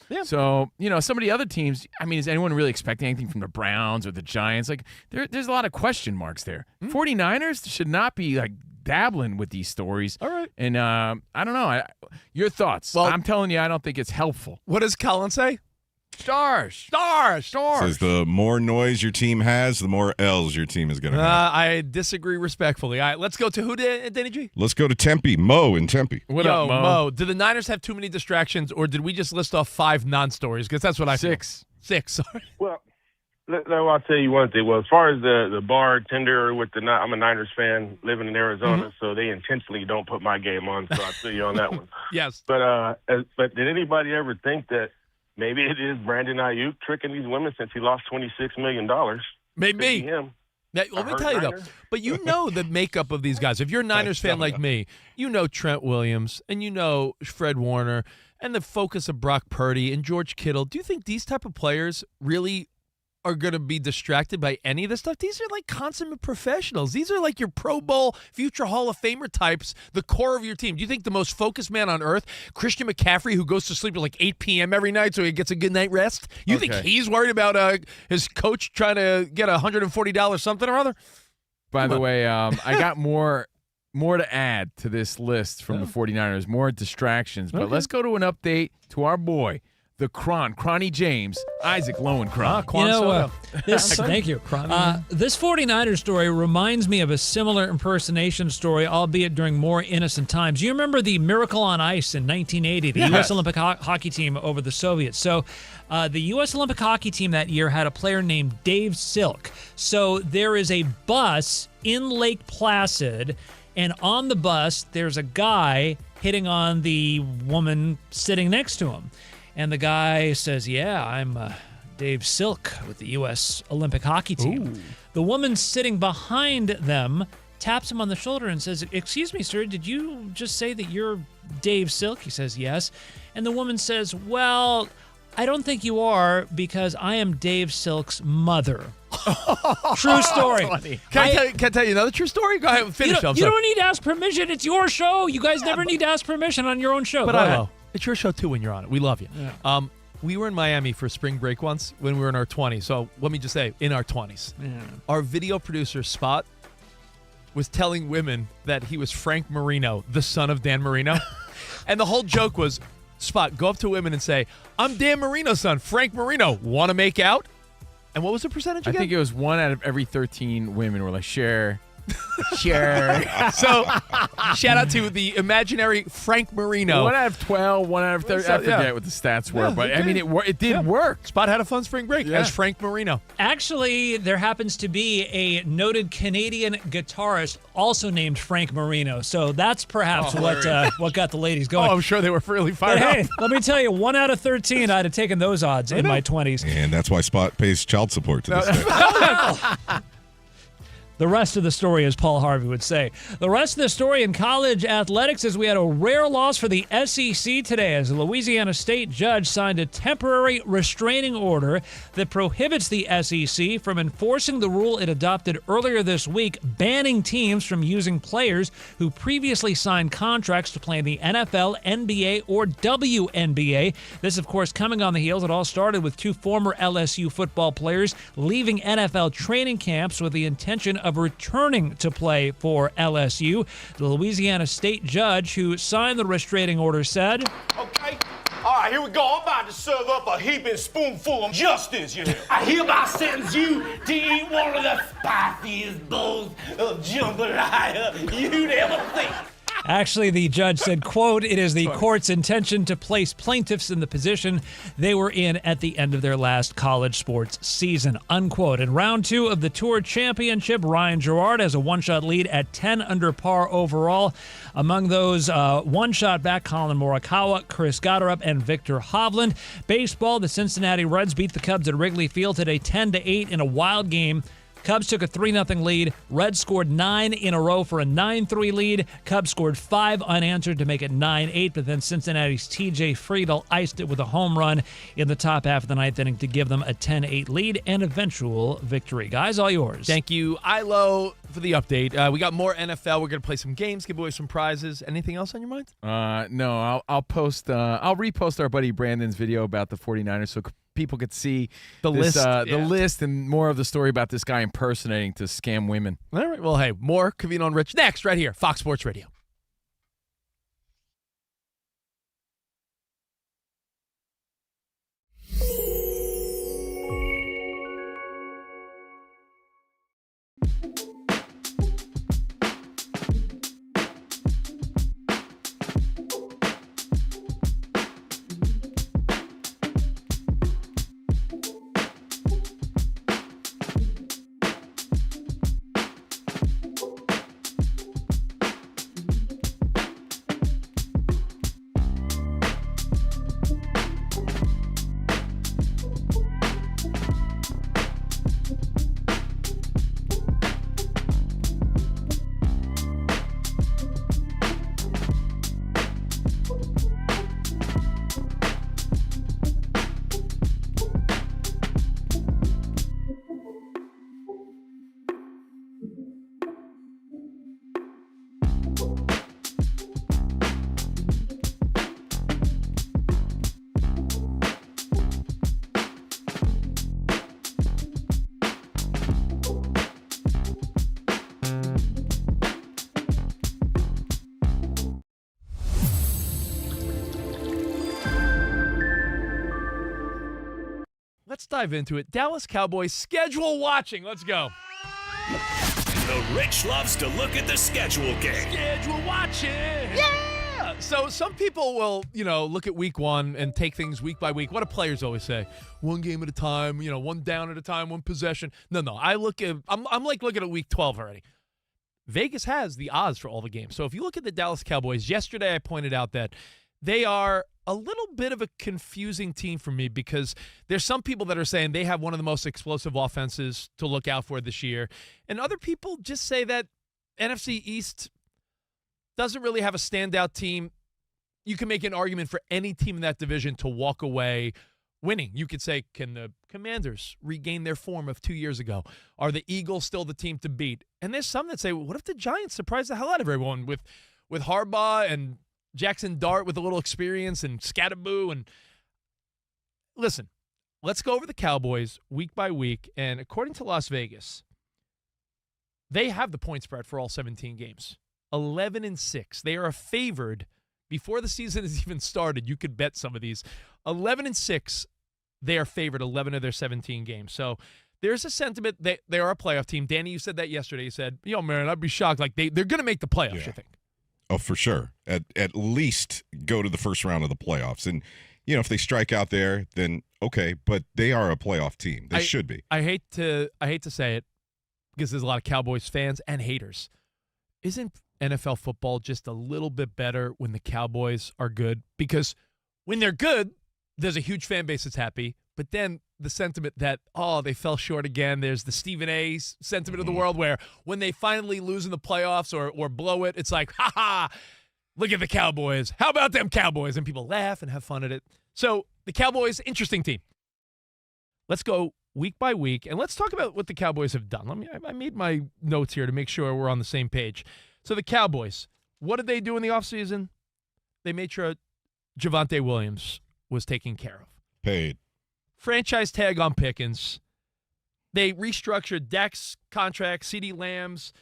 Yeah. So, some of the other teams, is anyone really expecting anything from the Browns or the Giants? There's a lot of question marks there. 49ers should not be, dabbling with these stories. All right. And I don't know. Your thoughts. Well, I'm telling you, I don't think it's helpful. What does Colin say? Stars. Says the more noise your team has, the more L's your team is going to have. I disagree respectfully. All right, let's go to who, Danny G? Let's go to Tempe. Mo in Tempe. What up, Mo? Did the Niners have too many distractions, or did we just list off 5 non-stories? Because that's what I feel. 6. Sorry. Well, I'll tell you one thing. Well, as far as the bartender with I'm a Niners fan living in Arizona, so they intentionally don't put my game on, so I'll feel you on that one. Yes. But did anybody ever think that maybe it is Brandon Aiyuk tricking these women since he lost $26 million? Maybe. Him. Let me tell you, though. But you know the makeup of these guys. If you're a Niners fan like me, you know Trent Williams and you know Fred Warner and the focus of Brock Purdy and George Kittle. Do you think these type of players really are going to be distracted by any of this stuff? These are consummate professionals. These are your Pro Bowl, future Hall of Famer types, the core of your team. Do you think the most focused man on earth, Christian McCaffrey, who goes to sleep at 8 p.m. every night so he gets a good night rest, you think he's worried about his coach trying to get $140 something or other? By the way, I got more to add to this list from the 49ers, more distractions. But let's go to an update to our boy, the Cronny James, Isaac Lowenkron. Thank you. This 49ers story reminds me of a similar impersonation story, albeit during more innocent times. You remember the Miracle on Ice in 1980, the U.S. Olympic hockey team over the Soviets. So the U.S. Olympic hockey team that year had a player named Dave Silk. So there is a bus in Lake Placid, and on the bus there's a guy hitting on the woman sitting next to him. And the guy says, I'm Dave Silk with the U.S. Olympic hockey team. Ooh. The woman sitting behind them taps him on the shoulder and says, "Excuse me, sir, did you just say that you're Dave Silk?" He says, "Yes." And the woman says, "Well, I don't think you are because I am Dave Silk's mother." True story. Can I tell you another true story? Go ahead, finish. You don't need to ask permission. It's your show. You guys never need to ask permission on your own show. But I will. It's your show, too, when you're on it. We love you. Yeah. We were in Miami for spring break once when we were in our 20s. So let me just say, in our 20s. Yeah. Our video producer, Spot, was telling women that he was Frank Marino, the son of Dan Marino. And the whole joke was, Spot, go up to women and say, "I'm Dan Marino's son, Frank Marino. Want to make out?" And what was the percentage again? I think it was 1 out of every 13 women were like, "Share." Sure. So, shout out to the imaginary Frank Marino. 1 out of 12, 1 out of 30. I forget what the stats were, but I mean, it did work. Spot had a fun spring break as Frank Marino. Actually, there happens to be a noted Canadian guitarist also named Frank Marino. So that's perhaps what got the ladies going. Oh, I'm sure they were really But fired hey, up. let me tell you, 1 out of 13, I'd have taken those odds in my 20s. And that's why Spot pays child support to this day. The rest of the story, as Paul Harvey would say. The rest of the story in college athletics is we had a rare loss for the SEC today as a Louisiana State judge signed a temporary restraining order that prohibits the SEC from enforcing the rule it adopted earlier this week, banning teams from using players who previously signed contracts to play in the NFL, NBA, or WNBA. This, of course, coming on the heels. It all started with 2 former LSU football players leaving NFL training camps with the intention of returning to play for LSU. The Louisiana State judge who signed the restraining order said, Okay. All right, here we go. I'm about to serve up a heaping spoonful of justice, I hereby sentence you to eat one of the spiciest bowls of jambalaya you'd ever seen. Actually, the judge said, quote, "It is the court's intention to place plaintiffs in the position they were in at the end of their last college sports season," unquote. In round 2 of the Tour Championship, Ryan Gerard has a one-shot lead at 10 under par overall. Among those one-shot back, Colin Morikawa, Chris Gotterup, and Victor Hovland. Baseball, the Cincinnati Reds beat the Cubs at Wrigley Field today 10-8 in a wild game. Cubs took a 3-0 lead. Reds scored 9 in a row for a 9-3 lead. Cubs scored 5 unanswered to make it 9-8, but then Cincinnati's TJ Friedel iced it with a home run in the top half of the 9th inning to give them a 10-8 lead and eventual victory. Guys, all yours. Thank you, Ilo, for the update. We got more NFL. We're going to play some games, give away some prizes. Anything else on your mind? No, I'll post. I'll repost our buddy Brandon's video about the 49ers so people could see the list and more of the story about this guy impersonating to scam women. All right. Well, hey, more Covino and Rich next right here, Fox Sports Radio. Let's dive into it. Dallas Cowboys schedule watching. Let's go. The Rich loves to look at the schedule game. Schedule watching. Yeah. So some people will, look at week 1 and take things week by week. What do players always say? One game at a time, one down at a time, one possession. No. I'm like looking at week 12 already. Vegas has the odds for all the games. So if you look at the Dallas Cowboys, yesterday I pointed out that they are a little bit of a confusing team for me because there's some people that are saying they have one of the most explosive offenses to look out for this year. And other people just say that NFC East doesn't really have a standout team. You can make an argument for any team in that division to walk away winning. You could say, can the Commanders regain their form of 2 years ago? Are the Eagles still the team to beat? And there's some that say, what if the Giants surprise the hell out of everyone with Harbaugh and Jackson Dart with a little experience and Scatterboo? And listen, let's go over the Cowboys week by week. And according to Las Vegas, they have the point spread for all 17 games. 11-6. They are favored before the season has even started. You could bet some of these. 11-6. They are favored 11 of their 17 games. So there's a sentiment that they are a playoff team. Danny, you said that yesterday. You said, yo, man, I'd be shocked. Like, they're going to make the playoffs, you think? Oh, for sure. At least go to the first round of the playoffs. And, if they strike out there, then okay. But they are a playoff team. They should be. I hate to say it because there's a lot of Cowboys fans and haters. Isn't NFL football just a little bit better when the Cowboys are good? Because when they're good, there's a huge fan base that's happy. But then the sentiment that, they fell short again. There's the Stephen A. sentiment of the world where when they finally lose in the playoffs or blow it, it's like, ha-ha, look at the Cowboys. How about them Cowboys? And people laugh and have fun at it. So the Cowboys, interesting team. Let's go week by week, and let's talk about what the Cowboys have done. I made my notes here to make sure we're on the same page. So the Cowboys, what did they do in the offseason? They made sure Javonte Williams was taken care of. Paid. Franchise tag on Pickens. They restructured Dak's contract, CeeDee Lamb's,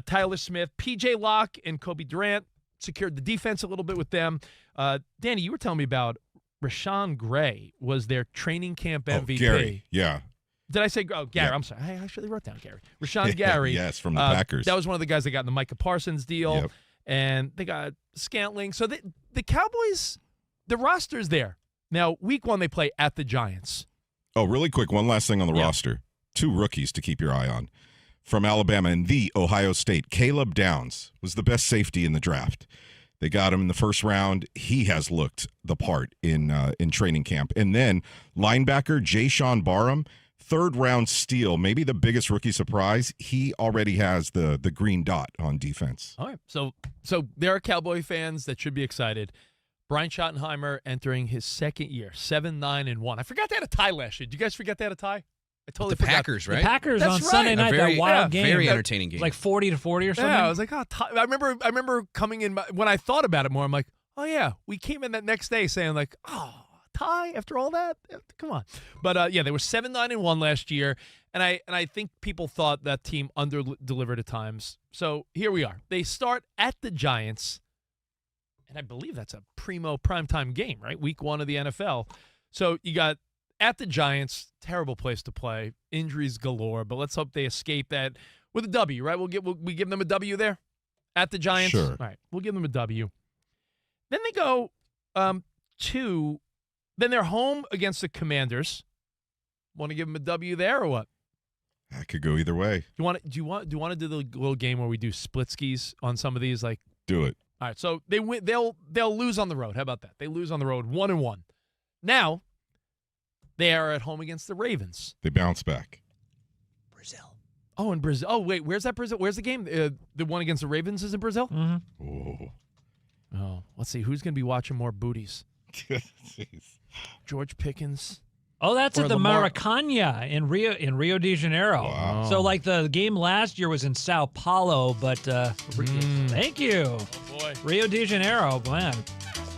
Tyler Smith, P.J. Locke, and Kobe Durant. Secured the defense a little bit with them. Danny, you were telling me about Rashawn Gray was their training camp MVP. Gary, yeah. Did I say Gary? Yeah. I'm sorry. I actually wrote down Gary. Rashawn Gary. Yes, from the Packers. That was one of the guys that got in the Micah Parsons deal. Yep. And they got Scantling. So the Cowboys, the roster's there. Now, week 1, they play at the Giants. Oh, really quick, one last thing on the roster. 2 rookies to keep your eye on. From Alabama and the Ohio State, Caleb Downs was the best safety in the draft. They got him in the first round. He has looked the part in training camp. And then linebacker Jayshon Barham, 3rd-round steal, maybe the biggest rookie surprise. He already has the green dot on defense. All right, so there are Cowboy fans that should be excited. Brian Schottenheimer entering his 2nd year, 7-9-1. I forgot they had a tie last year. Did you guys forget they had a tie? I totally forgot. Packers, right? The Packers That's on right. Sunday night, that wild game. Very entertaining game. Like 40-40 or something. Yeah, I was like, I remember coming in, when I thought about it more, I'm like, oh, yeah, we came in that next day saying like, tie after all that? Come on. But, they were 7-9-1 last year, and I think people thought that team under-delivered at times. So here we are. They start at the Giants, and I believe that's a primo primetime game, right? Week 1 of the NFL. So you got at the Giants, terrible place to play, injuries galore, but let's hope they escape that with a W, right? We give them a W there at the Giants. Sure. All right, we'll give them a W. Then they go then they're home against the Commanders. Want to give them a W there or what? That could go either way. Do you want to do the little game where we do split skis on some of these? Like, do it. All right, so they win. They'll lose on the road. How about that? They lose on the road 1-1. Now they are at home against the Ravens. They bounce back. Brazil. Oh, in Brazil. Oh, wait, where's that Brazil? Where's the game? The one against the Ravens is in Brazil? Mm-hmm. Oh, let's see. Who's going to be watching more booties? Jeez. George Pickens. Oh, that's at the Lamar- Maracanã in Rio de Janeiro. Wow. So, like, the game last year was in Sao Paulo, but thank you. Oh, boy. Rio de Janeiro, man.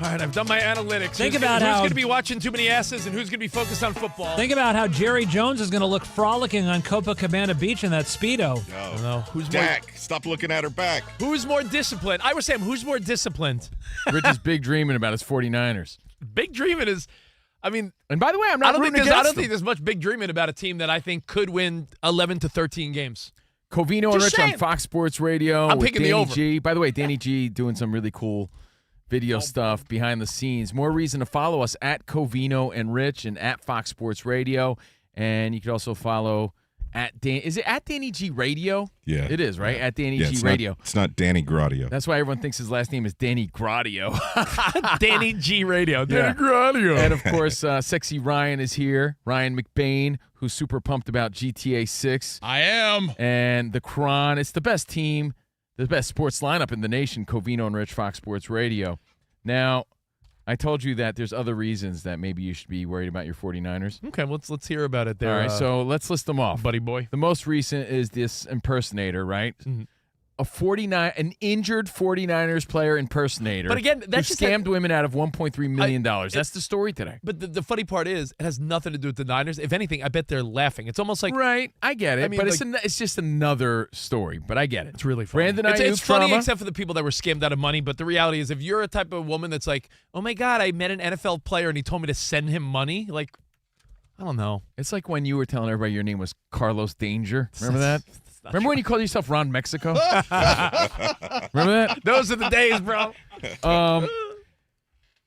All right, I've done my analytics. Think who's about going to be watching too many asses and who's going to be focused on football. Think about how Jerry Jones is going to look frolicking on Copacabana Beach in that Speedo. I don't know. Who's Dak, stop looking at her back. Who's more disciplined? I was saying, who's more disciplined? Rich is big dreaming about his 49ers. Big dreaming is, I mean, and by the way, I'm not I don't rooting think against them. there's much big dreaming about a team that I think could win 11 to 13 games. Covino and Just Rich on saying. Fox Sports Radio. I'm with picking the Danny over. G. By the way, Danny G doing some really cool video stuff behind the scenes. More reason to follow us at Covino and Rich and at Fox Sports Radio. And you can also follow at is it at Danny G Radio? Yeah. It is, right? At Danny Yeah, G it's Radio. It's not Danny Gradio. That's why everyone thinks his last name is Danny Gradio. Danny G Radio. Yeah. Danny Gradio. And, of course, Sexy Ryan is here. Ryan McBain, who's super pumped about GTA 6. I am. And the Cron. It's the best team, the best sports lineup in the nation, Covino and Rich, Fox Sports Radio. Now, I told you that there's other reasons that maybe you should be worried about your 49ers. Okay, let's hear about it there. All right, so let's list them off. Buddy boy. The most recent is this impersonator, right? Mm-hmm. An injured 49ers player impersonator. But again, that's who just scammed women out of $1.3 million. That's the story today. But the funny part is, it has nothing to do with the Niners. If anything, I bet they're laughing. It's almost like Right, I get it, I mean, but like- it's just another story, but I get it. it's really funny. Brandon it's Ayuk funny drama. except for the people that were scammed out of money. But the reality is, if you're a type of woman that's like, oh my God, I met an NFL player and he told me to send him money, like, I don't know. It's like when you were telling everybody your name was Carlos Danger. Remember that? Remember when you called yourself Ron Mexico? Remember that? Those are the days, bro.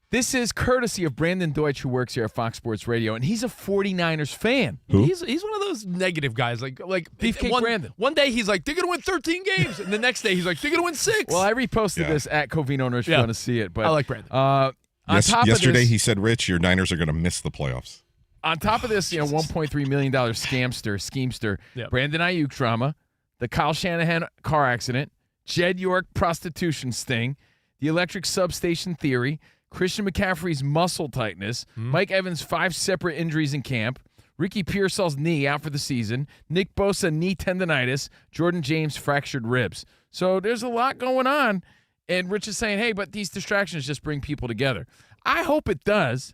This is courtesy of Brandon Deutsch, who works here at Fox Sports Radio, and he's a 49ers fan. Who? He's one of those negative guys. Like Beefcake Brandon. One day he's like, they're going to win 13 games. And the next day he's like, they're going to win 6. Well, I reposted this at Covino and Rich if you want to see it. But I like Brandon. Yesterday he said, Rich, your Niners are going to miss the playoffs. On top of this, $1.3 million schemester, Brandon Aiyuk drama, the Kyle Shanahan car accident, Jed York prostitution sting, the electric substation theory, Christian McCaffrey's muscle tightness, Mike Evans' 5 separate injuries in camp, Ricky Pearsall's knee out for the season, Nick Bosa knee tendonitis, Jordan James fractured ribs. So there's a lot going on, and Rich is saying, hey, but these distractions just bring people together. I hope it does,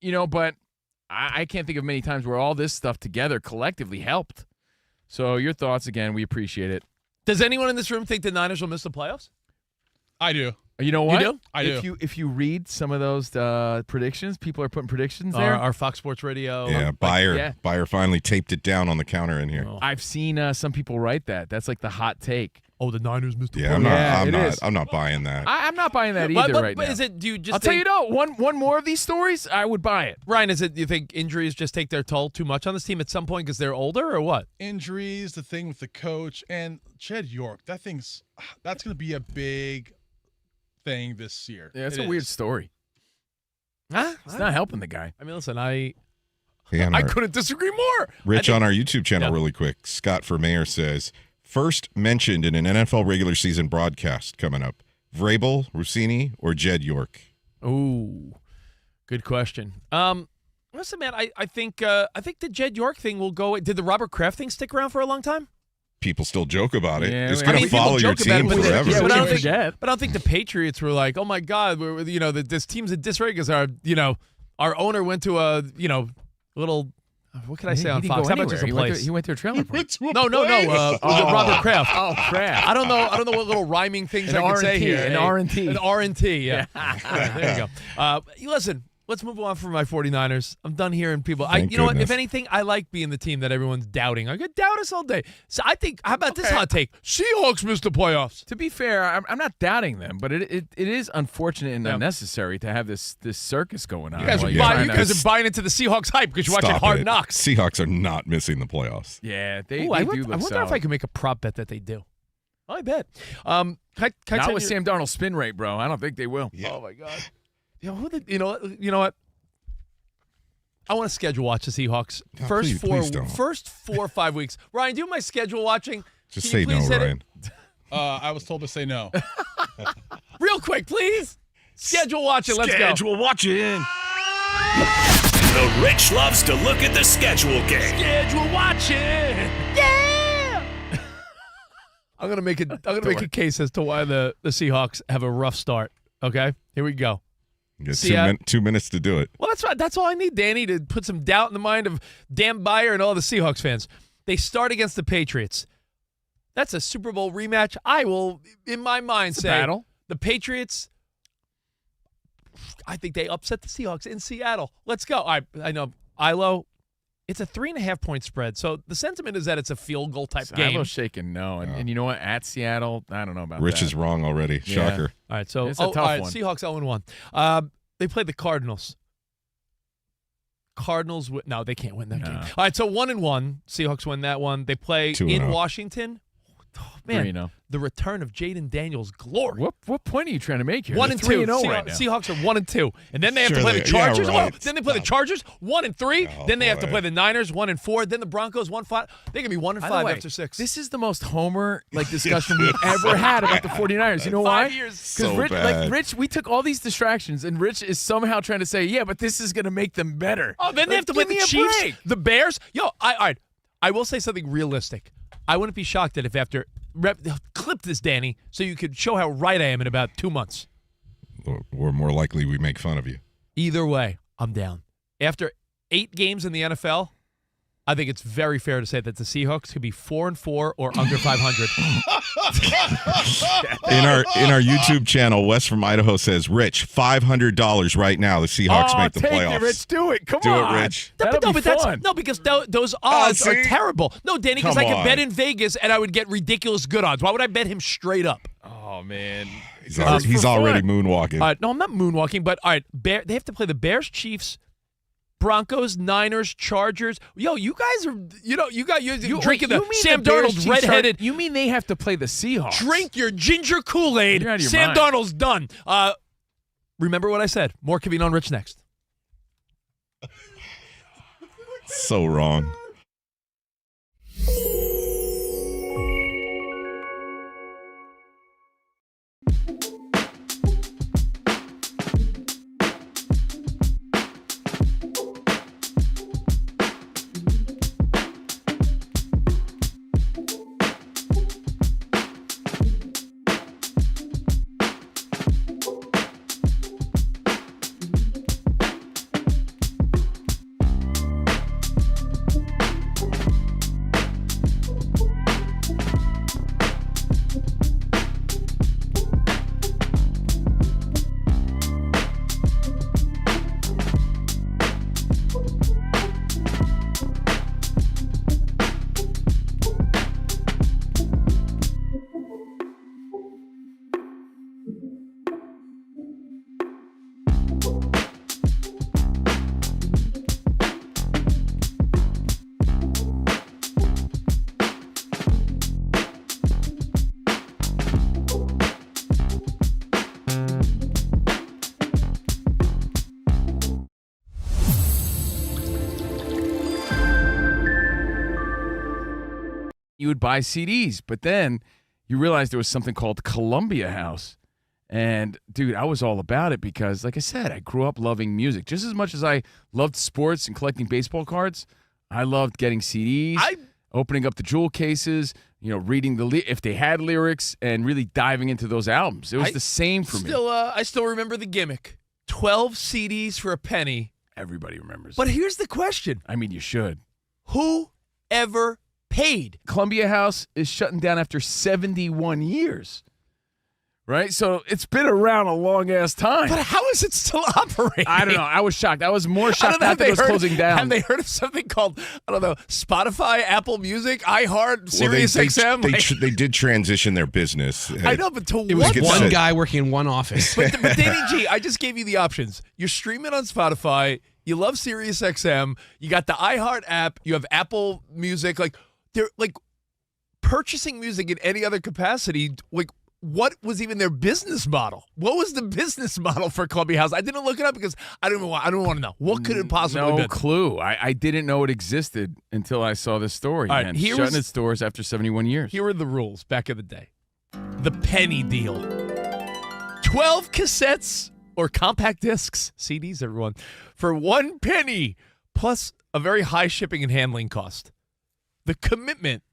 but I can't think of many times where all this stuff together collectively helped. So your thoughts, again, we appreciate it. Does anyone in this room think the Niners will miss the playoffs? I do. You know what? You do? I do. If you read some of those predictions, people are putting predictions there. Our Fox Sports Radio. Yeah, Buyer finally taped it down on the counter in here. I've seen some people write that. That's like the hot take. Oh, the Niners missed the playoffs. I'm not buying that. I'm not buying that either right now. Is it? Do you just? I'll tell you one more of these stories, I would buy it. Ryan, is it? Do you think injuries just take their toll too much on this team at some point because they're older, or what? Injuries, the thing with the coach, and Jed York. That's going to be a big thing this year. Yeah, it's a weird story. It's not helping the guy. I mean, listen, I I couldn't disagree more. Rich, on our YouTube channel, really quick, Scott for Mayor says, first mentioned in an NFL regular season broadcast coming up, Vrabel, Rossini, or Jed York? Ooh, good question. Listen, man, I think the Jed York thing will go. Did the Robert Kraft thing stick around for a long time? People still joke about it. Yeah, it's going to follow your team forever. But I don't think the Patriots were like, oh my God, this team's in disarray because our owner went to a little. What can I say on Fox? How about just a place? He went to a trailer park. No. Robert Kraft. Oh, Kraft. I don't know what little rhyming things I can say here. An R&T. An R&T, yeah. There you go. Listen, let's move on from my 49ers. I'm done hearing people. You know what? If anything, I like being the team that everyone's doubting. I could doubt us all day. So I think, how about this hot take? Seahawks missed the playoffs. To be fair, I'm not doubting them, but it is unfortunate and unnecessary to have this circus going on. You guys are buying into the Seahawks hype because you're watching Hard Knocks. Seahawks are not missing the playoffs. Yeah, they do look I wonder if I can make a prop bet that they do. I bet. Not with Sam Darnold's spin rate, bro. I don't think they will. Yeah. Oh, my God. You know what? I want to schedule watch the Seahawks. First 4 or 5 weeks. Ryan, do my schedule watching. Just say no, Ryan. I was told to say no. Real quick, please. Schedule watching. Let's go. Schedule watching. The Rich loves to look at the schedule game. Schedule watching. Yeah. I'm gonna make a case as to why the Seahawks have a rough start. Okay, here we go. You got 2 minutes to do it. Well, that's right. That's all I need, Danny, to put some doubt in the mind of Dan Beyer and all the Seahawks fans. They start against the Patriots. That's a Super Bowl rematch. I will, in my mind, say battle. The Patriots, I think they upset the Seahawks in Seattle. Let's go. I know, Ilo, it's a 3.5-point spread. So the sentiment is that it's a field goal type game. Ilo's shaking no. And you know what? At Seattle, I don't know about Rich that. is wrong already. Yeah. Shocker. All right, so it's a tough one. Seahawks 0-1. They played the Cardinals. No, they can't win that game. All right, so 1-1. Seahawks win that one. They play in Washington. Oh, man, the return of Jaden Daniels' glory. What point are you trying to make here? 1-2 right now. Seahawks are 1-2, and then they have to play the Chargers. Right. Then they play the Chargers 1-3. Then they have to play the Niners 1-4. Then the Broncos 1-5. They can be 1-5 after 6. This is the most Homer discussion we've ever had about the 49ers. You know why? 5 years. Because Rich, we took all these distractions, and Rich is somehow trying to say, yeah, but this is going to make them better. Oh, then they have to play the Chiefs, the Bears. All right. I will say something realistic. I wouldn't be shocked that if after clip this, Danny, so you could show how right I am in about 2 months. Or more likely we make fun of you. Either way, I'm down. After 8 games in the NFL, I think it's very fair to say that the Seahawks could be 4-4 or under 500. In our YouTube channel, Wes from Idaho says, Rich, $500 right now. The Seahawks make the playoffs. It, Rich. Do it. Come Do on. it, Rich. That'll be fun. Because those odds are terrible. No, Danny, because I Come could bet on. in Vegas and I would get ridiculous good odds. Why would I bet him straight up? Oh, man. He's already moonwalking. No, I'm not moonwalking, but all right, they have to play the Bears, Chiefs, Broncos, Niners, Chargers. Yo, you guys are, you're drinking the Sam Darnold's redheaded. You mean they have to play the Seahawks? Drink your ginger Kool-Aid. You're out of your Sam mind. Darnold's done. Remember what I said. More Covino and Rich next. So wrong. You would buy CDs, but then you realized there was something called Columbia House. And, dude, I was all about it because, like I said, I grew up loving music. Just as much as I loved sports and collecting baseball cards, I loved getting CDs, opening up the jewel cases, reading if they had lyrics, and really diving into those albums. It was the same for me. I still remember the gimmick. 12 CDs for a penny. Everybody remembers. But here's the question. I mean, you should. Who ever paid? Columbia House is shutting down after 71 years. Right? So it's been around a long-ass time. But how is it still operating? I don't know. I was shocked. I was more shocked that it was closing down. Have they heard of something called, Spotify, Apple Music, iHeart, Sirius XM? They did transition their business. I know, but to it was one guy working in one office. But Danny G, I just gave you the options. You're streaming on Spotify. You love Sirius XM. You got the iHeart app. You have Apple Music. They're purchasing music in any other capacity. What was even their business model? What was the business model for Columbia House? I didn't look it up because I don't want to know. What could it possibly be? No clue. I didn't know it existed until I saw this story. All right, shutting its doors after 71 years. Here were the rules back in the day. The penny deal. 12 cassettes or compact discs, CDs, everyone, for 1 penny, plus a very high shipping and handling cost. The commitment,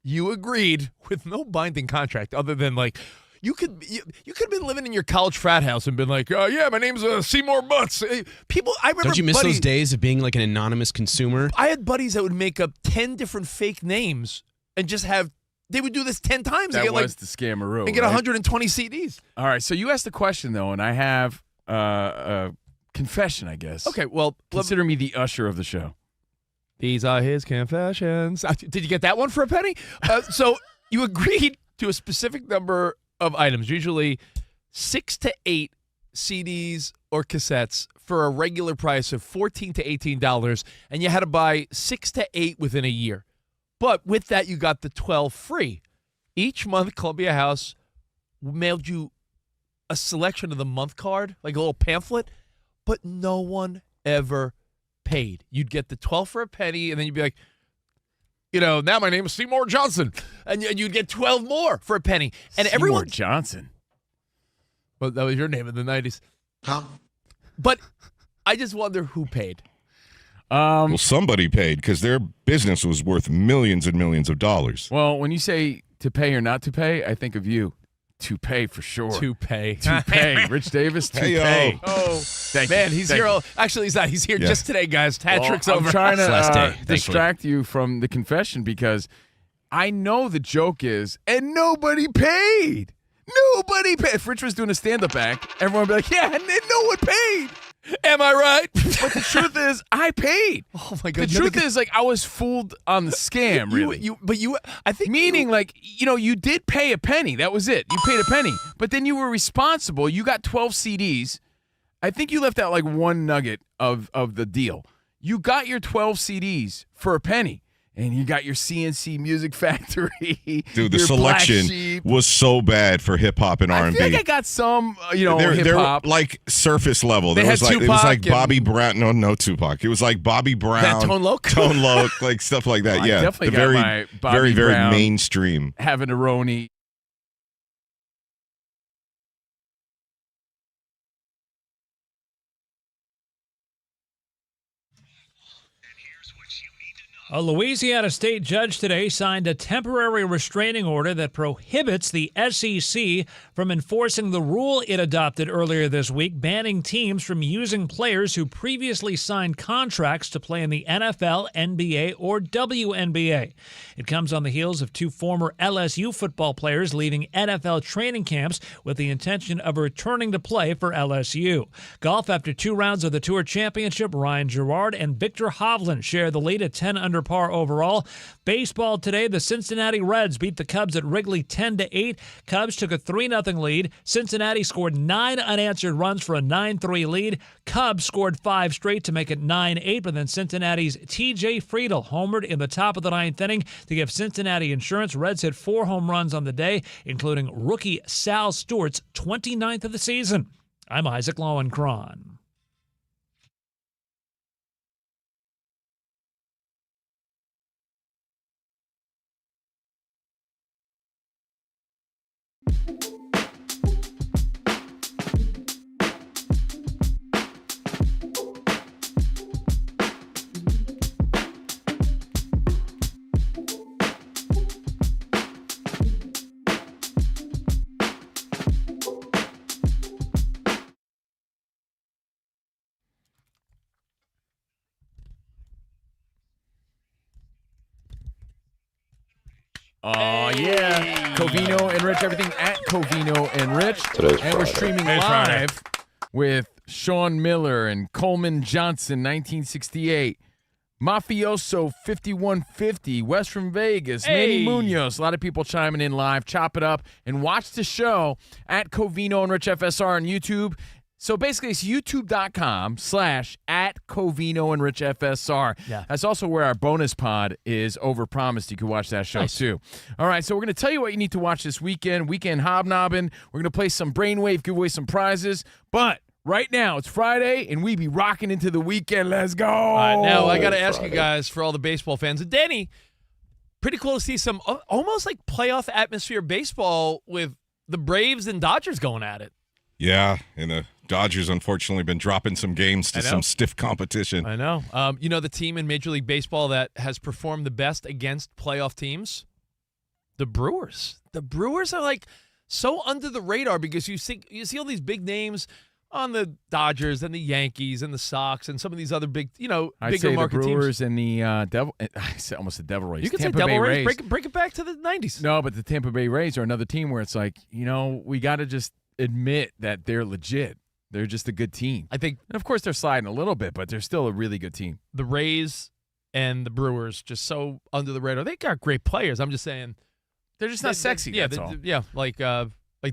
you agreed with no binding contract other than you could have been living in your college frat house and been like, yeah, my name's Seymour Butts. People, I remember. Don't you miss those days of being like an anonymous consumer? I had buddies that would make up 10 different fake names and just have. They would do this 10 times. That was the scammeroo. And get 120 CDs. All right, so you asked the question though, and I have a confession, I guess. Okay, well, consider me the usher of the show. These are his confessions. Did you get that one for a penny? So you agreed to a specific number of items, usually 6 to 8 CDs or cassettes for a regular price of $14 to $18, and you had to buy 6 to 8 within a year. But with that, you got the 12 free. Each month, Columbia House mailed you a selection of the month card, like a little pamphlet, but no one ever paid. You'd get the 12 for a penny, and then you'd be like, now my name is Seymour Johnson, and you'd get 12 more for a penny. And Seymour Johnson. Well, that was your name in the 90s. Huh? But I just wonder who paid. Well, somebody paid because their business was worth millions and millions of dollars. Well, when you say to pay or not to pay, I think of you. toupee for sure. Toupee. Rich Davis, toupee. Hey-o. Oh, Thank man, you. he's Thank here. you. Actually, he's not. He's here Yeah. just today, guys. Hat trick's I'm over. trying to Last day, distract you from the confession because I know the joke is, and nobody paid. Nobody paid. If Rich was doing a stand-up act, everyone would be like, yeah, and no one paid. Am I right? But the truth is, I paid. Oh my The God! truth is, like, I was fooled on the scam, really. I think Meaning, like, you did pay a penny. That was it. You paid a penny. But then you were responsible. You got 12 CDs. I think you left out, like, one nugget of the deal. You got your 12 CDs for a penny. And you got your CNC Music Factory. Dude, the your selection Black Sheep. was so bad for hip hop and R&B. I feel like I got some, They're hip hop. like surface level. They There had was like it was Tupac like and- Bobby Brown. No Tupac. It was like Bobby Brown, Tone Loc? Tone Loc, like stuff like that. I Yeah, definitely the got very, my Bobby very, very Brown. mainstream. Having a Roni. A Louisiana state judge today signed a temporary restraining order that prohibits the SEC from enforcing the rule it adopted earlier this week, banning teams from using players who previously signed contracts to play in the NFL, NBA, or WNBA. It comes on the heels of two former LSU football players leaving NFL training camps with the intention of returning to play for LSU. Golf, after 2 rounds of the Tour Championship, Ryan Gerard and Victor Hovland share the lead at 10 under par overall. Baseball today, the Cincinnati Reds beat the Cubs at Wrigley 10-8. Cubs took a 3-0 lead. Cincinnati scored 9 unanswered runs for a 9-3 lead. Cubs scored 5 straight to make it 9-8, but then Cincinnati's T.J. Friedel homered in the top of the 9th inning to give Cincinnati insurance. Reds hit 4 home runs on the day, including rookie Sal Stewart's 29th of the season. I'm Isaac Lowenkron. Oh, yeah. Covino and Rich, everything at Covino and Rich. And we're streaming live with Sean Miller and Coleman Johnson, 1968. Mafioso 5150, West from Vegas, Manny Munoz. A lot of people chiming in live. Chop it up and watch the show at Covino and Rich FSR on YouTube. So basically, it's youtube.com/@Covino and Rich FSR. Yeah. That's also where our bonus pod is overpromised. You can watch that show too. All right, so we're going to tell you what you need to watch this weekend. Weekend Hobnobbing. We're going to play some Brainwave, give away some prizes. But right now, it's Friday, and we be rocking into the weekend. Let's go. All right, now I got to ask you guys, for all the baseball fans, and Danny, pretty cool to see some almost like playoff atmosphere baseball with the Braves and Dodgers going at it. Yeah, and the Dodgers unfortunately been dropping some games to some stiff competition. I know. You know the team in Major League Baseball that has performed the best against playoff teams? The Brewers. The Brewers are like so under the radar because you see all these big names on the Dodgers and the Yankees and the Sox and some of these other big, bigger market the Brewers teams. and the Devil. I said almost the Devil Rays. You can Tampa say Devil Bay Rays. Break it back to the 90s. No, but the Tampa Bay Rays are another team where it's like, we got to just admit that they're legit. They're just a good team. I think, and of course, they're sliding a little bit, but they're still a really good team. The Rays and the Brewers just so under the radar. They got great players. I'm just saying, they're just not sexy. That's all. Yeah, like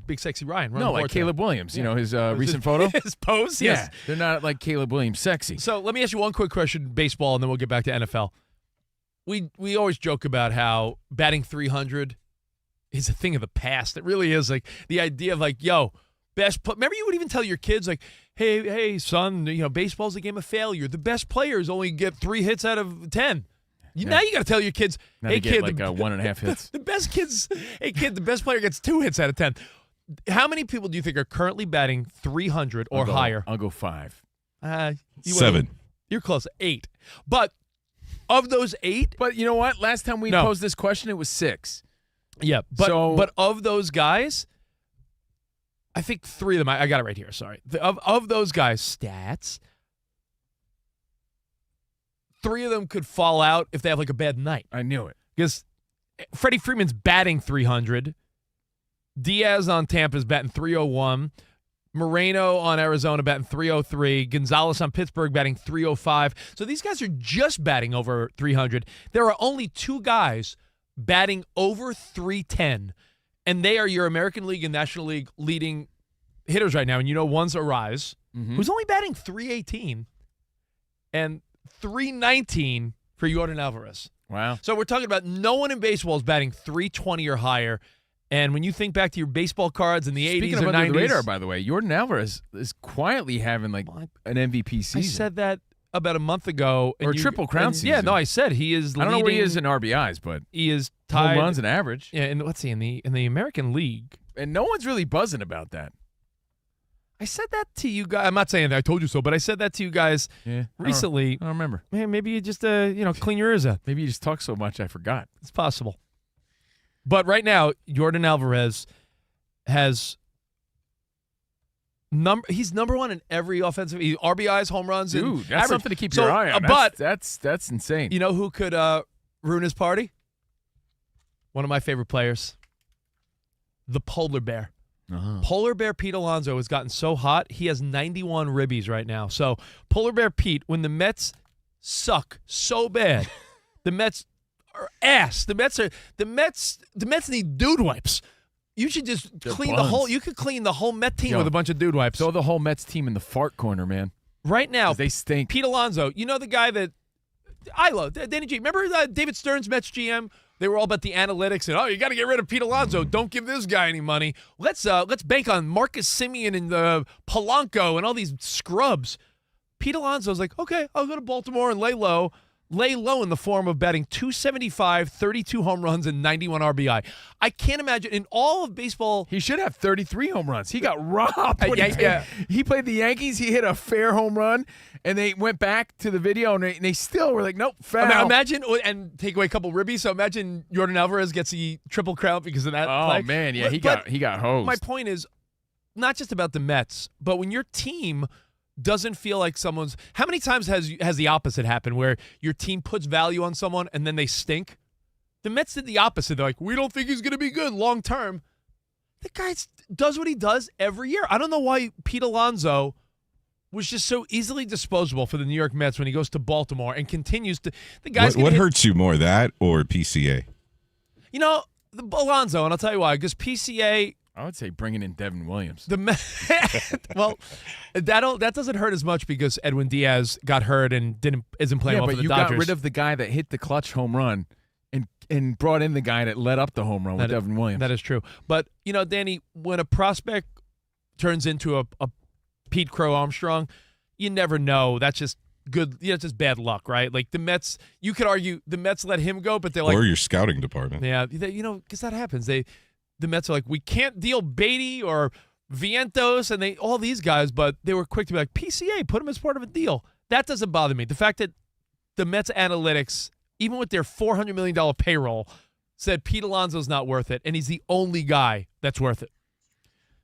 Big Sexy Ryan. No, like Caleb Williams. You know his recent photo, his pose. Yeah, Yes. they're not like Caleb Williams sexy. So let me ask you one quick question, baseball, and then we'll get back to NFL. We always joke about how batting 300 is a thing of the past. It really is. Like the idea of remember you would even tell your kids hey son, baseball's a game of failure. The best players only get 3 hits out of 10. Now you got to tell your kids, now hey kid, 1.5 hits. The best kids, hey kid, the best player gets 2 hits out of 10. How many people do you think are currently batting 300 or higher? I'll go 5. 7. You're close. 8. But of those 8, but you know what? Last time we posed this question, it was 6. Yeah, but of those guys, I think 3 of them. I got it right here. Sorry. Of those guys' stats, 3 of them could fall out if they have like a bad night. I knew it. Because Freddie Freeman's batting 300. Diaz on Tampa's batting 301. Moreno on Arizona batting 303. Gonzalez on Pittsburgh batting 305. So these guys are just batting over 300. There are only 2 guys batting over 310, and they are your American League and National League leading hitters right now. And one's Arise, who's only batting 318, and 319 for Yordan Alvarez. Wow. So we're talking about no one in baseball is batting 320 or higher. And when you think back to your baseball cards in the 80s Speaking or of 90s. under the radar, by the way, Yordan Alvarez is quietly having like an MVP season. I said that about a month ago. Or Triple Crown season. Yeah, no, I said he is leading. I don't know where he is in RBIs, but he is tied. Home runs and average. Yeah, and let's see, in the American League. And no one's really buzzing about that. I said that to you guys. I'm not saying that I told you so, but I said that to you guys recently. I don't remember. Man, maybe you just clean your ears out. Maybe you just talk so much I forgot. It's possible. But right now, Yordan Alvarez has he's number 1 in every offensive RBIs, home runs. Dude, and that's average. something to keep your eye on. But that's insane. You know who could ruin his party? One of my favorite players, the Polar Bear. Polar Bear Pete Alonso has gotten so hot, he has 91 ribbies right now. So Polar Bear Pete, when the Mets suck so bad, the Mets are ass. The Mets need dude wipes. You should just clean the whole. You could clean the whole Met team with a bunch of dude wipes. Throw the whole Mets team in the fart corner, man. Right now, they stink. Pete Alonso, the guy that I love, Danny G. Remember David Stern's Mets GM? They were all about the analytics and you got to get rid of Pete Alonso. Don't give this guy any money. Let's bank on Marcus Semien and Polanco and all these scrubs. Pete Alonso's like, okay, I'll go to Baltimore and lay low in the form of batting 275, 32 home runs, and 91 RBI. I can't imagine in all of baseball. He should have 33 home runs. He got robbed. He played the Yankees. He hit a fair home run, and they went back to the video, and they still were like, nope, foul. Imagine, and take away a couple ribbies. So imagine Yordan Alvarez gets the Triple Crown because of that. Oh, man, yeah, he got hosed. My point is not just about the Mets, but when your team doesn't feel like someone's. How many times has the opposite happened where your team puts value on someone and then they stink? The Mets did the opposite. They're like, we don't think he's going to be good long term. The guy does what he does every year. I don't know why Pete Alonso was just so easily disposable for the New York Mets when he goes to Baltimore and continues to. The guys. What hurts you more, that or PCA? The Alonso, and I'll tell you why. Because PCA. I would say bringing in Devin Williams. Well, that doesn't hurt as much because Edwin Diaz got hurt and isn't playing well for the Dodgers. But you got rid of the guy that hit the clutch home run and brought in the guy that led up the home run with Devin Williams. That is true. But, Danny, when a prospect turns into a Pete Crow Armstrong, you never know. That's just good. It's just bad luck, right? Like the Mets, you could argue the Mets let him go, but they're like. Or your scouting department. Yeah, because that happens. The Mets are like, we can't deal Beatty or Vientos and all these guys, but they were quick to be like, PCA, put him as part of a deal. That doesn't bother me. The fact that the Mets analytics, even with their $400 million payroll, said Pete Alonso's not worth it, and he's the only guy that's worth it.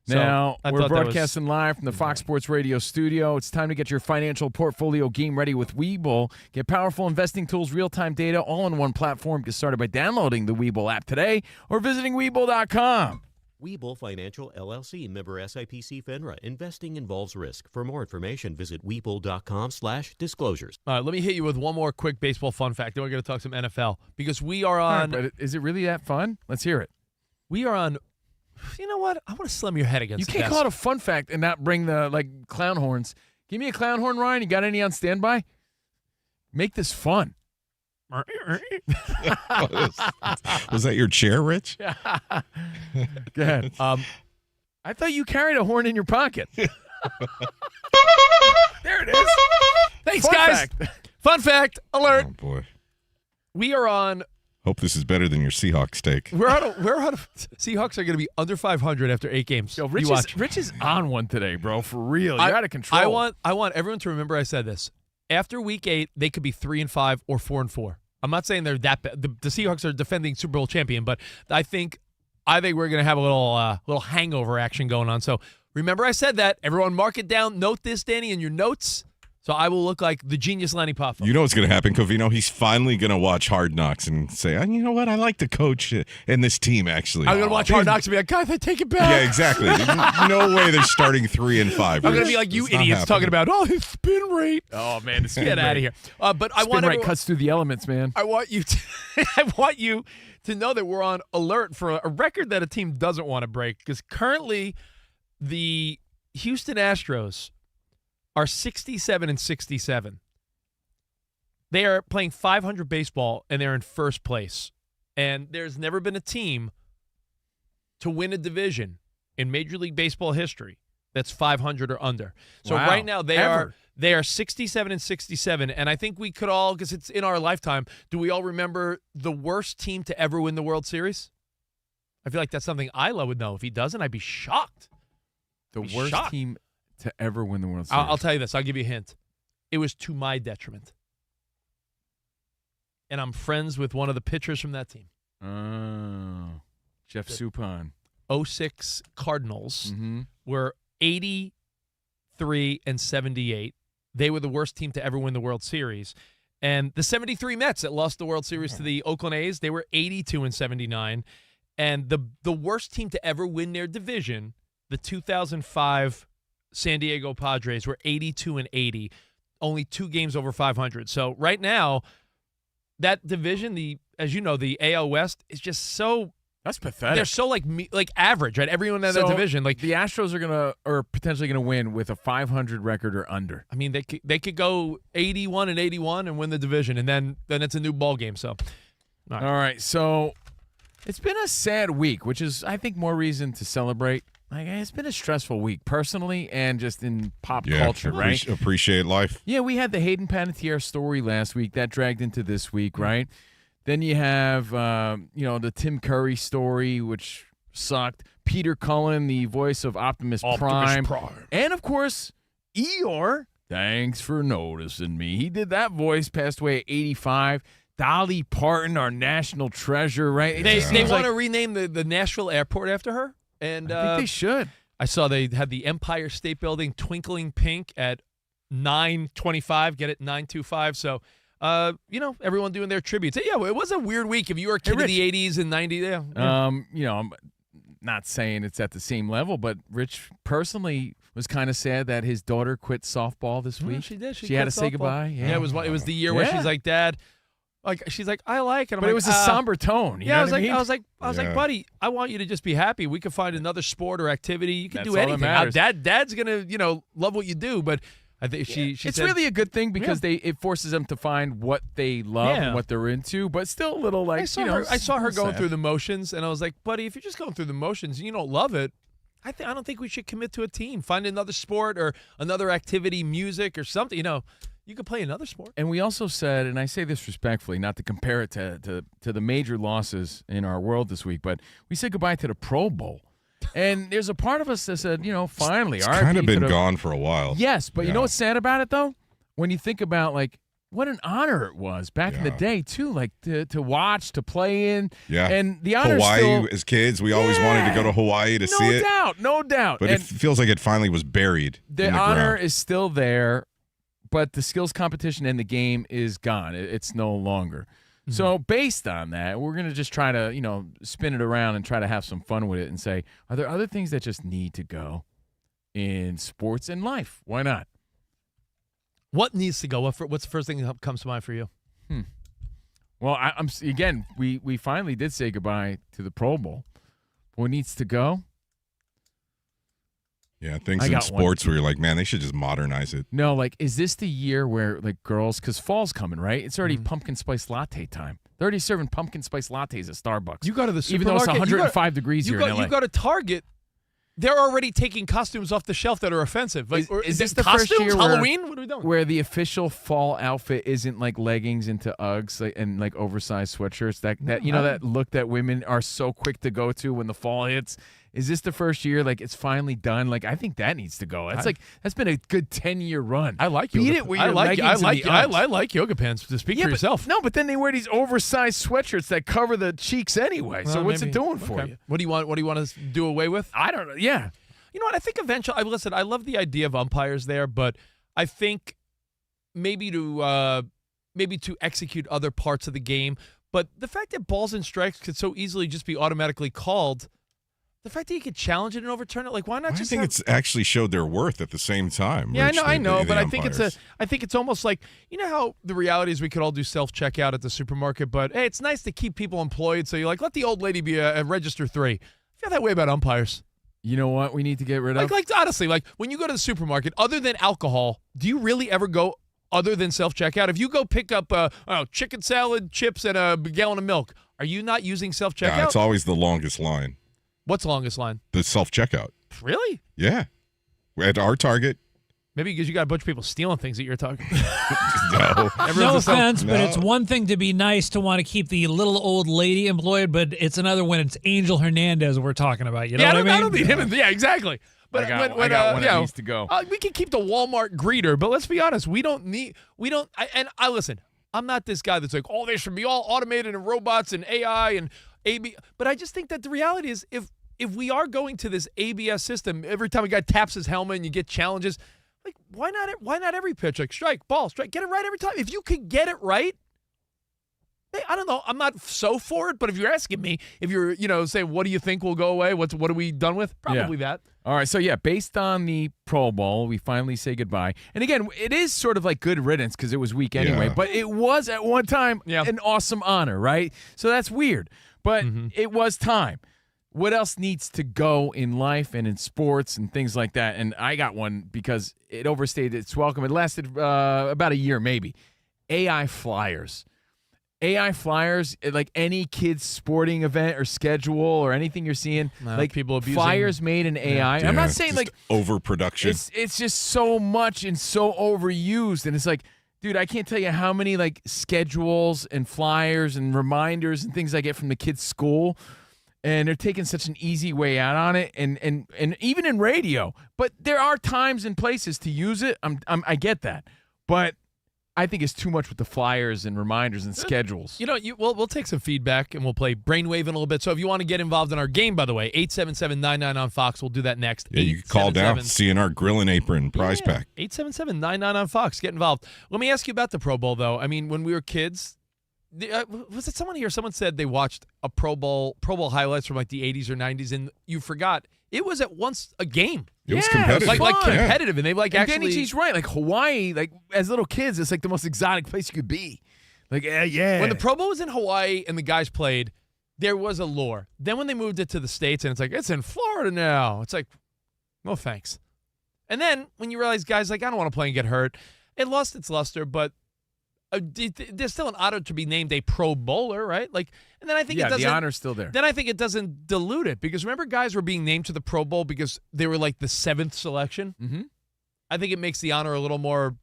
Now, we're broadcasting live from the Fox Sports Radio studio. It's time to get your financial portfolio game ready with Webull. Get powerful investing tools, real-time data, all on one platform. Get started by downloading the Webull app today or visiting Webull.com. Webull Financial LLC, member SIPC FINRA. Investing involves risk. For more information, visit Webull.com/disclosures. All right, let me hit you with one more quick baseball fun fact. Then we're going to talk some NFL because we are on. Right, but is it really that fun? Let's hear it. We are on. You know what? I want to slam your head against. You the can't desk. call it a fun fact and not bring the clown horns. Give me a clown horn, Ryan. You got any on standby? Make this fun. Was that your chair, Rich? Go ahead. I thought you carried a horn in your pocket. There it is. Thanks, Fun guys. fact. Fun fact alert. Oh boy. We are on. Hope this is better than your Seahawks take. We're on. Seahawks are going to be under 500 after 8 games. Yo, Rich is on one today, bro. For real. You're out of control. I want everyone to remember I said this. After week 8, they could be 3-5 or 4-4. I'm not saying they're that bad. The Seahawks are defending Super Bowl champion, but I think we're going to have a little hangover action going on. So remember I said that. Everyone mark it down. Note this, Danny, in your notes. So I will look like the genius Lenny Poffo. You know what's going to happen, Covino? He's finally going to watch Hard Knocks and say, you know what? I like the coach in this team, actually. I'm going to watch Hard Knocks and be like, guys, I take it back. Yeah, exactly. No way they're starting 3 and 5. I'm going to be like you idiots talking about, his spin rate. Oh, man, the spin Get rate. out of here. But I Spin want rate cuts through the elements, man. I want you to know that we're on alert for a record that a team doesn't want to break, because currently the Houston Astros are 67-67. They are playing 500 baseball, and they're in first place. And there's never been a team to win a division in Major League Baseball history that's 500 or under. So right now they are 67-67, and I think we could all, because it's in our lifetime, do we all remember the worst team to ever win the World Series? I feel like that's something Isla would know. If he doesn't, I'd be shocked. The worst team to ever win the World Series. I'll tell you this. I'll give you a hint. It was to my detriment. And I'm friends with one of the pitchers from that team. Oh, Jeff Suppan. 06 Cardinals were 83-78. They were the worst team to ever win the World Series. And the 73 Mets that lost the World Series to the Oakland A's, they were 82-79. And the worst team to ever win their division, the 2005 San Diego Padres, were 82-80, only 2 games over 500. So right now, that division, as you know, the AL West is just so. That's pathetic. They're so like average, right? Everyone in that division, like the Astros are potentially gonna win with a 500 record or under. I mean, they could go 81-81 and win the division, and then it's a new ball game. So, all right. So it's been a sad week, which is I think more reason to celebrate. Like, it's been a stressful week personally and just in pop culture, right? Appreciate life. Yeah, we had the Hayden Panettiere story last week that dragged into this week, right? Then you have, the Tim Curry story, which sucked. Peter Cullen, the voice of Optimus Prime. And, of course, Eeyore. Thanks for noticing me. He did that voice, passed away at 85. Dolly Parton, our national treasure, right? They want to rename the Nashville airport after her. And I think they should. I saw they had the Empire State Building twinkling pink at 9:25. Get it, 9:25. So, everyone doing their tributes. Yeah, it was a weird week. If you were a kid of the 80s and 90s, yeah. I'm not saying it's at the same level, but Rich personally was kind of sad that his daughter quit softball this week. She did. She had to say goodbye. Yeah, it was the year where she's like, Dad. Like she's like, I like it. But it was a somber tone. You know what I mean? I was like, buddy, I want you to just be happy. We can find another sport or activity. You can do all anything. that matters. Dad's gonna, love what you do. But I think she it's said, really a good thing because it forces them to find what they love and what they're into. But still a little like I saw her going through the motions, and I was like, buddy, if you're just going through the motions and you don't love it, I don't think we should commit to a team. Find another sport or another activity, music or something. You could play another sport. And we also said, and I say this respectfully, not to compare it to the major losses in our world this week, but we said goodbye to the Pro Bowl. And there's a part of us that said, finally. It's kind of been gone for a while. Yes, but you know what's sad about it, though? When you think about, like, what an honor it was back in the day, too, like to watch, to play in. Yeah. And the honor Hawaii, as kids, we always wanted to go to Hawaii to see it. No doubt. But it feels like it finally was buried. The honor is still there. But the skills competition and the game is gone. It's no longer. Mm-hmm. So based on that, we're going to just try to, spin it around and try to have some fun with it and say, are there other things that just need to go in sports and life? Why not? What needs to go? What's the first thing that comes to mind for you? Well, we finally did say goodbye to the Pro Bowl. What needs to go? Yeah, things in sports where you're like, man, they should just modernize it. No, like, is this the year where, like, girls, because fall's coming, right? It's already pumpkin spice latte time. They're already serving pumpkin spice lattes at Starbucks. You go to the supermarket. Even though it's 105 degrees here in LA. You go to Target, they're already taking costumes off the shelf that are offensive. Like, is this the costumes? first year Halloween? What are we doing? Where the official fall outfit isn't, like, leggings into Uggs and, like, oversized sweatshirts? That look that women are so quick to go to when the fall hits? Is this the first year, like, it's finally done? Like, I think that needs to go. That's been a good 10-year run. I like Beat yoga. it with your leggings and the Uggs. I like yoga pants. To speak for yourself. No, but then they wear these oversized sweatshirts that cover the cheeks anyway. So what's it doing for you? What do you want? What do you want to do away with? I don't know. Yeah. You know what? I think eventually, listen, I love the idea of umpires there, but I think maybe to execute other parts of the game. But the fact that balls and strikes could so easily just be automatically called, the fact that you could challenge it and overturn it, like why not just? I think it's actually showed their worth at the same time. Yeah, Rich, I know, the but umpires. I think it's almost like, you know how the reality is we could all do self-checkout at the supermarket, but hey, it's nice to keep people employed. So you're like, let the old lady be a register 3. I feel that way about umpires. You know what we need to get rid of? Like honestly, like when you go to the supermarket, other than alcohol, do you really ever go other than self-checkout? If you go pick up chicken salad, chips, and a gallon of milk, are you not using self-checkout? Yeah, it's always the longest line. What's the longest line? The self-checkout. Really? Yeah. At our Target. Maybe because you got a bunch of people stealing things at your Target. No. No offense, but No. it's one thing to be nice to want to keep the little old lady employed, but it's another when it's Angel Hernandez we're talking about. You know what I mean? I don't need him. Yeah, exactly. But I got one that needs to go. We can keep the Walmart greeter, but let's be honest, listen, I'm not this guy that's like, oh, they should be all automated and robots and AI and AB. But I just think that the reality is if we are going to this ABS system, every time a guy taps his helmet and you get challenges, like why not every pitch? Like strike, ball, strike, get it right every time. If you could get it right, hey, I don't know. I'm not so for it, but if you're asking me, if you're, say, what do you think will go away? What are we done with? Probably that. All right, so based on the Pro Bowl, we finally say goodbye. And again, it is sort of like good riddance because it was weak anyway, but it was at one time an awesome honor, right? So that's weird, but it was time. What else needs to go in life and in sports and things like that? And I got one because it overstayed its welcome. It lasted about a year maybe. AI flyers. AI flyers, like any kid's sporting event or schedule or anything you're seeing, like people abusing flyers made in AI. I'm not saying like overproduction. It's just so much and so overused, and it's like, dude, I can't tell you how many like schedules and flyers and reminders and things I get from the kids' school, and they're taking such an easy way out on it, and even in radio. But there are times and places to use it. I get that, but I think it's too much with the flyers and reminders and schedules. We'll take some feedback and we'll play Brainwave in a little bit. So if you want to get involved in our game, by the way, 877-99 on Fox. We'll do that next. Yeah, you can call down, CNR Grill and Apron prize pack. 877-99 on Fox. Get involved. Let me ask you about the Pro Bowl, though. I mean, when we were kids, was it someone here? Someone said they watched a Pro Bowl highlights from like the 80s or 90s, and you forgot it was at once a game. It was competitive. Like competitive, and they actually. Danny G's right. Like Hawaii, like as little kids, it's like the most exotic place you could be. Like, yeah. When the Pro Bowl was in Hawaii and the guys played, there was a lure. Then when they moved it to the States and it's like, it's in Florida now. It's like, no thanks. And then when you realize guys like, I don't want to play and get hurt, it lost its luster, but there's still an honor to be named a Pro Bowler, right? Like, and then I think it doesn't. The honor's still there. Then I think it doesn't dilute it because remember, guys were being named to the Pro Bowl because they were like the 7th selection. Mm-hmm. I think it makes the honor a little more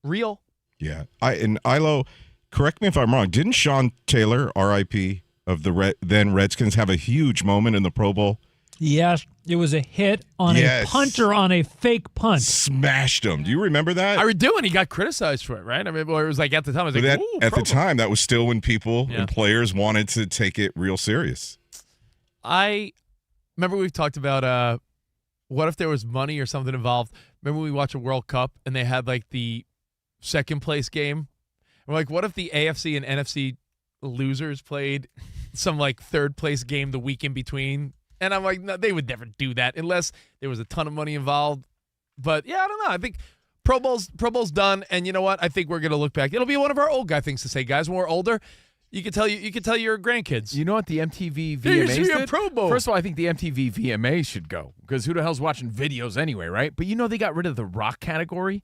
real. Yeah, and Ilo, correct me if I'm wrong. Didn't Sean Taylor, R.I.P. of the then Redskins, have a huge moment in the Pro Bowl? Yes, it was a hit on a punter on a fake punt. Smashed him. Do you remember that? I do, and he got criticized for it, right? I mean, it was like at the time, I was like, ooh, at the time, that was still when people and players wanted to take it real serious. I remember we've talked about what if there was money or something involved. Remember we watched a World Cup and they had like the second place game? We're like, what if the AFC and NFC losers played some like third place game the week in between? And I'm like, no, they would never do that unless there was a ton of money involved. But yeah, I don't know. I think Pro Bowl's done, and you know what? I think we're gonna look back. It'll be one of our old guy things to say, guys. When we're older, you can tell your grandkids. You know what the MTV VMAs did? Pro Bowl. First of all, I think the MTV VMAs should go because who the hell's watching videos anyway, right? But they got rid of the rock category.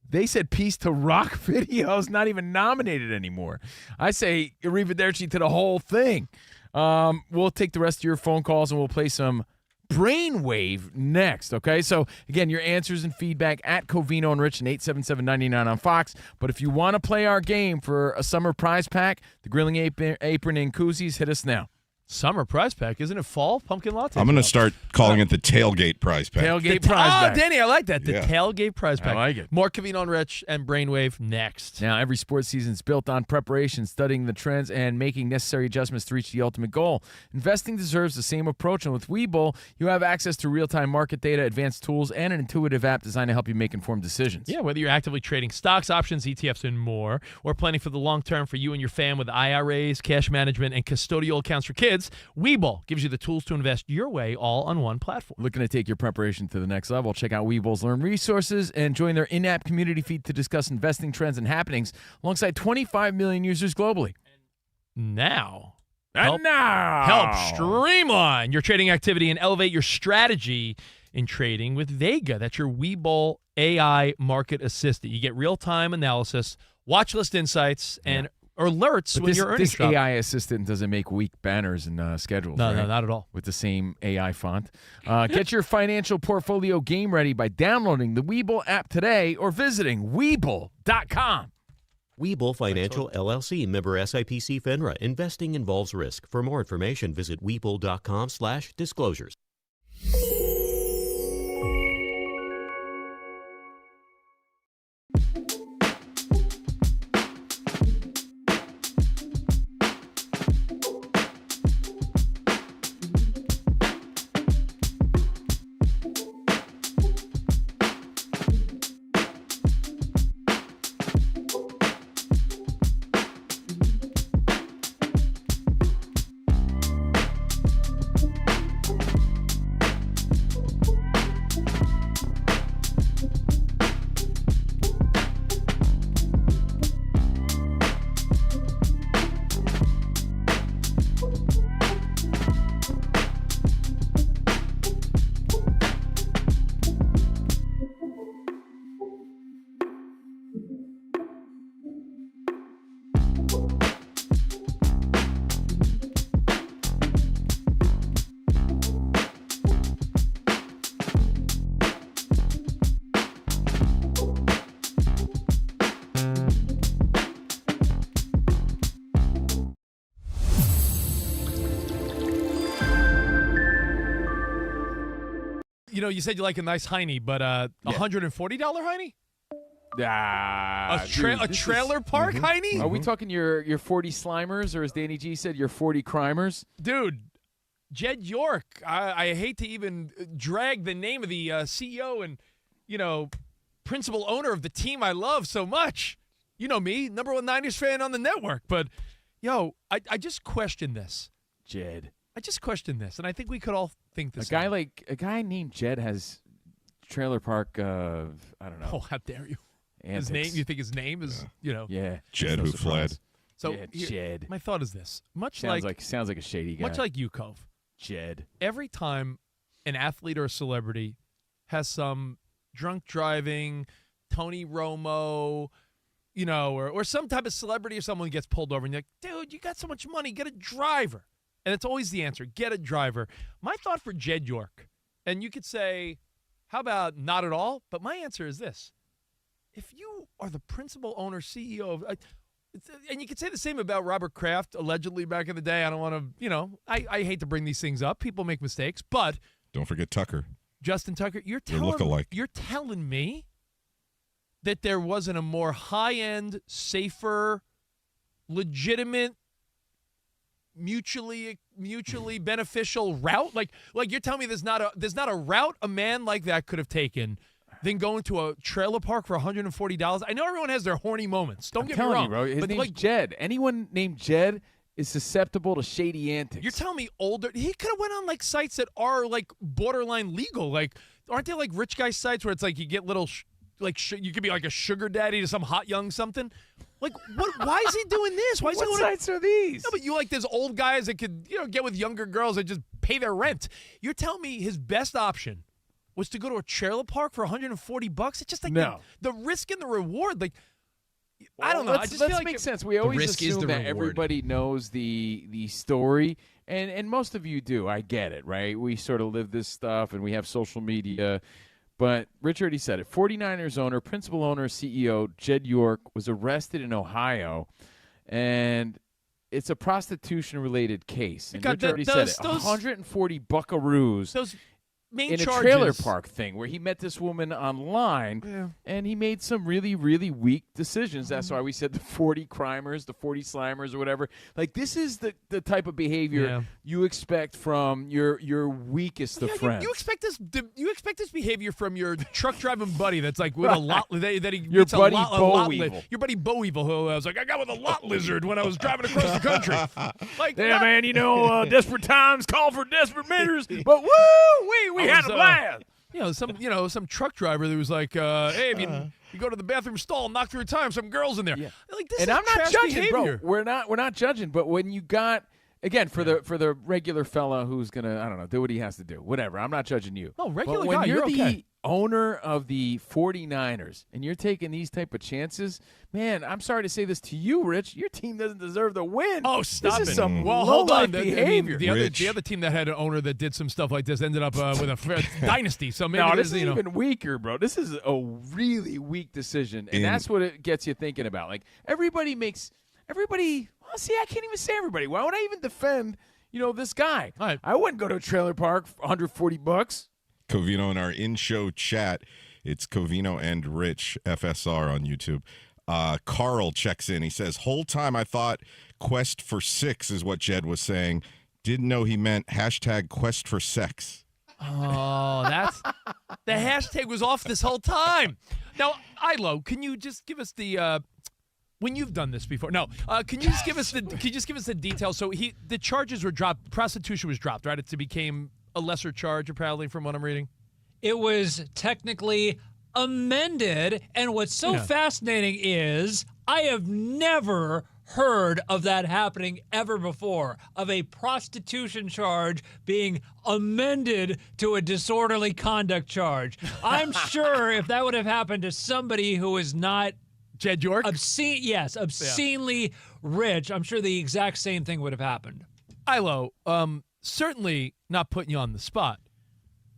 They said peace to rock videos, not even nominated anymore. I say arrivederci to the whole thing. We'll take the rest of your phone calls and we'll play some Brainwave next, okay? So, again, your answers and feedback at Covino and Rich and 877-99 on Fox. But if you want to play our game for a summer prize pack, the grilling apron and koozies, hit us now. Summer prize pack. Isn't it fall? Pumpkin latte? I'm going to start calling it the tailgate prize pack. Tailgate prize pack. Oh, Danny, I like that. The Yeah. tailgate prize pack. I like it. More Covino and Rich and Brainwave next. Now, every sports season is built on preparation, studying the trends, and making necessary adjustments to reach the ultimate goal. Investing deserves the same approach, and with Webull, you have access to real-time market data, advanced tools, and an intuitive app designed to help you make informed decisions. Yeah, whether you're actively trading stocks, options, ETFs, and more, or planning for the long term for you and your fam with IRAs, cash management, and custodial accounts for kids, Webull gives you the tools to invest your way all on one platform. Looking to take your preparation to the next level? Check out Webull's Learn resources and join their in-app community feed to discuss investing trends and happenings alongside 25 million users globally. Now, Help streamline your trading activity and elevate your strategy in trading with Vega. That's your Webull AI market assistant. You get real-time analysis, watch list insights, and alerts when your earnings This drop. AI assistant doesn't make weak banners and schedules. No, right? no, not at all. With the same AI font. Get your financial portfolio game ready by downloading the Webull app today or visiting Webull.com. Webull Financial LLC, member SIPC FINRA. Investing involves risk. For more information, visit Webull.com/disclosures. You know, you said you like a nice Heine, but $140 Heine? A trailer park Heine? Are we talking your 40 Slimers, or as Danny G said, your 40 Crimers? Dude, Jed York. I hate to even drag the name of the CEO and, principal owner of the team I love so much. You know me, number one Niners fan on the network. But, I just question this. Jed. I just question this, and I think we could all think this. A guy named Jed has trailer park. I don't know. Oh, how dare you? Antics. His name? You think his name is? Yeah. Jed who fled. So yeah, Jed. My thought is this: sounds like a shady guy. Much like you, Cove. Jed. Every time an athlete or a celebrity has some drunk driving, Tony Romo, or some type of celebrity or someone gets pulled over, and you're like, dude, you got so much money, get a driver. And it's always the answer, get a driver. My thought for Jed York, and you could say, how about not at all? But my answer is this. If you are the principal owner, CEO of, and you could say the same about Robert Kraft, allegedly back in the day. I don't want to, I hate to bring these things up. People make mistakes, but. Don't forget Tucker. Justin Tucker, you're telling me that there wasn't a more high-end, safer, legitimate, mutually beneficial route? Like you're telling me there's not a route a man like that could have taken than going to a trailer park for $140. I know everyone has their horny moments. Don't get me wrong. You, bro, his name's Jed. Anyone named Jed is susceptible to shady antics. You're telling me he could have went on like sites that are like borderline legal. Like, aren't there like rich guy sites where it's like you get little you could be like a sugar daddy to some hot young something? Like, what? Why is he doing this? Why is what sites are these? No, but you like there's old guys that could get with younger girls that just pay their rent. You're telling me his best option was to go to a trailer park for $140? It's just like the risk and the reward. Like, I don't know. I just feel like makes sense. We always assume that everybody knows the story, and most of you do. I get it, right? We sort of live this stuff, and we have social media. But Rich already said it. 49ers owner, principal owner, CEO Jed York was arrested in Ohio, and it's a prostitution-related case. And God, Rich already said it. 140 buckaroos. Those main in charges. a trailer park thing where he met this woman online, and he made some really, really weak decisions. That's why we said the 40 crimers, the 40 slimers, or whatever. Like, this is the type of behavior you expect from your weakest of friends. You expect this behavior from your truck driving buddy that's like with a lot that he your meets buddy a lot, Bo Weevil. Your buddy Bo Weevil, who I was like, I got with a lot lizard when I was driving across the country. Like, yeah, man, desperate times call for desperate measures, but we had a blast. Some truck driver that was like, hey, if you go to the bathroom stall, knock through a tire, some girls in there. Yeah. Like, this and is I'm not trash judging, behavior. bro. We're not judging, but when you got again for the regular fella who's gonna do what he has to do, whatever. I'm not judging you. No, regular but when guy, you're okay. the owner of the 49ers and you're taking these type of chances, man, I'm sorry to say this to you, Rich. Your team doesn't deserve to win. Oh, stop this it! is some hold on. behavior. The other team that had an owner that did some stuff like this ended up with a dynasty. So maybe this is even weaker, bro. This is a really weak decision, and that's what it gets you thinking about. Like everybody. Well, see, I can't even say everybody. Why would I even defend? This guy. Right. I wouldn't go to a trailer park for $140. Covino in our in-show chat. It's Covino and Rich FSR on YouTube. Carl checks in. He says, whole time I thought quest for six is what Jed was saying. Didn't know he meant hashtag quest for sex. Oh, that's the hashtag was off this whole time. Now, Ilo, can you just give us the when you've done this before? No, can you just give us the details? So the charges were dropped. Prostitution was dropped, right? It became a lesser charge, apparently, from what I'm reading. It was technically amended, and what's so fascinating is I have never heard of that happening ever before, of a prostitution charge being amended to a disorderly conduct charge. I'm sure if that would have happened to somebody who is not Jed York? Obscenely rich, I'm sure the exact same thing would have happened. Ilo, certainly not putting you on the spot.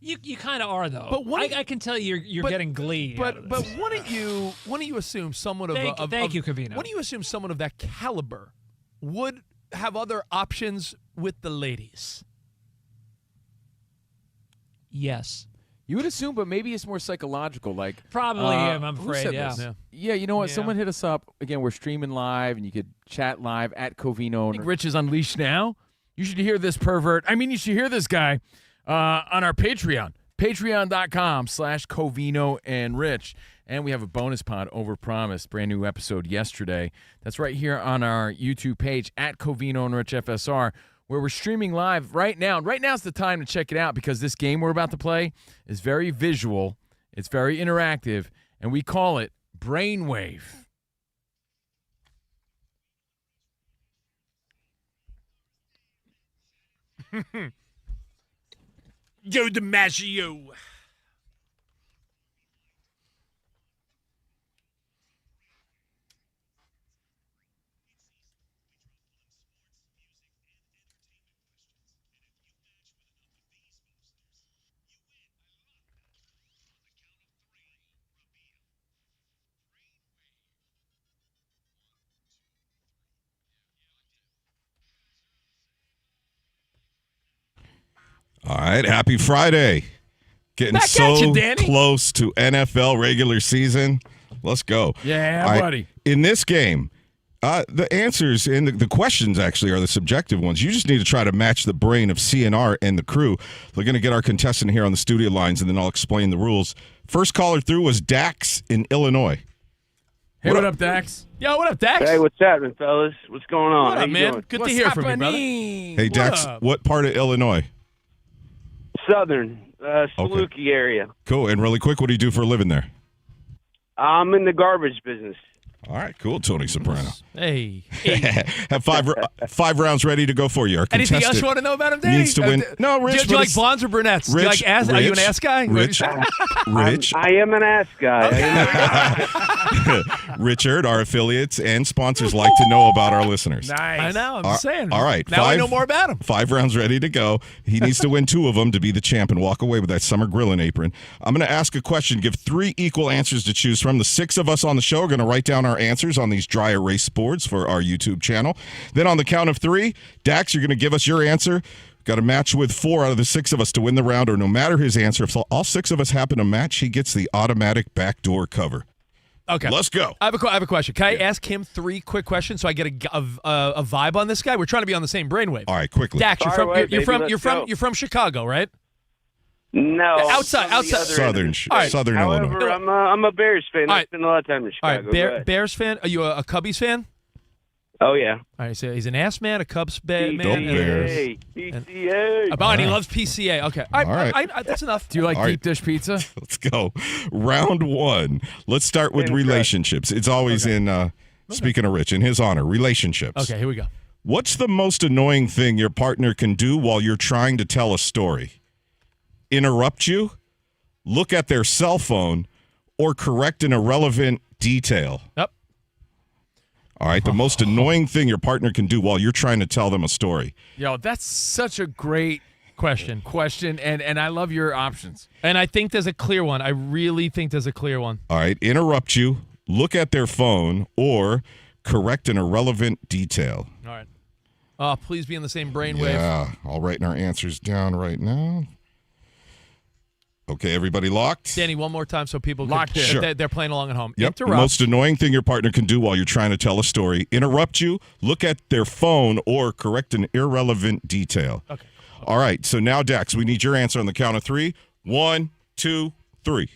You kind of are, though. But I can tell you're getting glee. But wouldn't you assume someone Thank you, Covino. Wouldn't you assume someone of that caliber would have other options with the ladies? Yes. You would assume, but maybe it's more psychological. Like probably him, I'm who afraid. said Yeah. this? Yeah, you know what? Yeah. Someone hit us up. Again, we're streaming live, and you could chat live at Covino. And Rich is unleashed now. You should hear this pervert. I mean, you should hear this guy on our Patreon. Patreon.com/Covino and Rich. And we have a bonus pod overpromised. Brand new episode yesterday. That's right here on our YouTube page at Covino and Rich FSR, where we're streaming live right now. Right now's the time to check it out because this game we're about to play is very visual. It's very interactive, and we call it Brainwave. Joe DiMaggio. All right, happy Friday. Getting Back so at you, Danny. close to NFL regular season. Let's go. Yeah, buddy. In this game, the answers and the questions actually are the subjective ones. You just need to try to match the brain of CNR and the crew. They're going to get our contestant here on the studio lines, and then I'll explain the rules. First caller through was Dax in Illinois. Hey, what up, Dax? Yo, what up, Dax? Hey, what's happening, fellas? What's going on? What How up, you man? doing? Good to hear from you, brother. Hey, Dax, up? what part of Illinois? Southern, Saluki area. Cool. And really quick, what do you do for a living there? I'm in the garbage business. All right, cool, Tony Soprano. Hey. Have five rounds ready to go for you. Our Anything else contestant you want to know about him, Danny? needs to win. No, Rich. Do you like blondes or brunettes? Do you like ass? Are you an ass guy? Rich. I am an ass guy. Richard, our affiliates and sponsors like to know about our listeners. Nice. I know. I'm just saying. All right. Now I know more about him. 5 rounds ready to go. He needs to win 2 of them to be the champ and walk away with that summer grilling apron. I'm going to ask a question. Give 3 equal answers to choose from. The 6 of us on the show are going to write down our answers on these dry erase boards for our YouTube channel. Then on the count of 3, Dax, you're going to give us your answer. Got to match with 4 out of the 6 of us to win the round, or no matter his answer, if all 6 of us happen to match, he gets the automatic backdoor cover. Okay. Let's go. I have a question. Can I ask him 3 quick questions so I get a vibe on this guy? We're trying to be on the same brainwave. All right, quickly. Dax, you're from Chicago, right? No. Outside. Southern However, Illinois. I'm a Bears fan. All I right. spend a lot of time in All Chicago. right, Bears fan. Are you a Cubbies fan? Oh, yeah. All right, so he's an ass man, a Cubs man. Bears. PCA. And he loves PCA. Okay. All right. That's enough. Do you like All right. deep dish pizza? Let's go. Round 1. Let's start with relationships. It's always in, speaking of Rich, in his honor, relationships. Okay, here we go. What's the most annoying thing your partner can do while you're trying to tell a story? Interrupt you, look at their cell phone, or correct an irrelevant detail? Yep. All right, the most annoying thing your partner can do while you're trying to tell them a story. Yo, that's such a great question, and I love your options. And I think there's a clear one. I really think there's a clear one. All right, interrupt you, look at their phone, or correct an irrelevant detail. All right. Please be in the same brainwave. Yeah, I'll write our answers down right now. Okay, everybody locked? Danny, one more time so people Locked in. Sure. They're playing along at home. Yep. The Interrupt. most annoying thing your partner can do while you're trying to tell a story: interrupt you, look at their phone, or correct an irrelevant detail. Okay. All right. So now, Dax, we need your answer on the count of 3. 1, 2, 3.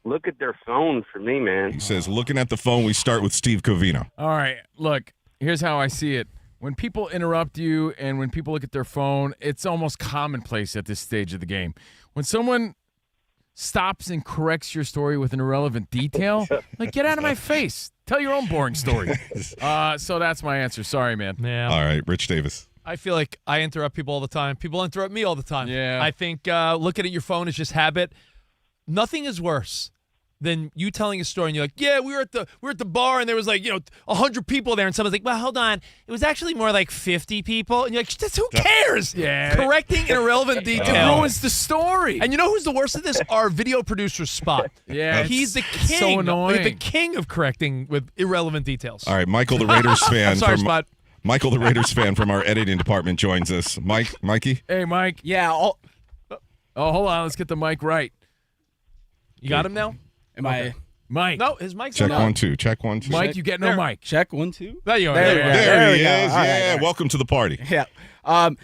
Look at their phone for me, man. He says, looking at the phone. We start with Steve Covino. All right, look, here's how I see it. When people interrupt you and when people look at their phone, it's almost commonplace at this stage of the game. When someone stops and corrects your story with an irrelevant detail, like, get out of my face. Tell your own boring story. So that's my answer. Sorry, man. Yeah. All right, Rich Davis. I feel like I interrupt people all the time. People interrupt me all the time. Yeah. I think looking at your phone is just habit. Nothing is worse than you telling a story and you're like, yeah, we were at the bar and there was 100 people there, and someone's like, well, hold on, it was actually more like 50 people, and you're like, who cares? Yeah. Correcting an irrelevant detail. It ruins the story. And you know who's the worst at this? Our video producer Spot. Yeah, he's the king. so annoying. The king of correcting with irrelevant details. All right, Michael, the Raiders fan. Sorry, Spot. Michael, the Raiders fan from our editing department, joins us. Mikey? Hey, Mike. Yeah. Oh, hold on. Let's get the mic right. You got him now? Am I? Mike. No, his mic's Check on. 1, 2. Check 1, 2. Mike, you get no mic. Check 1, 2. There you are. There he go. is. All right, Yeah, all right. welcome to the party. Yeah.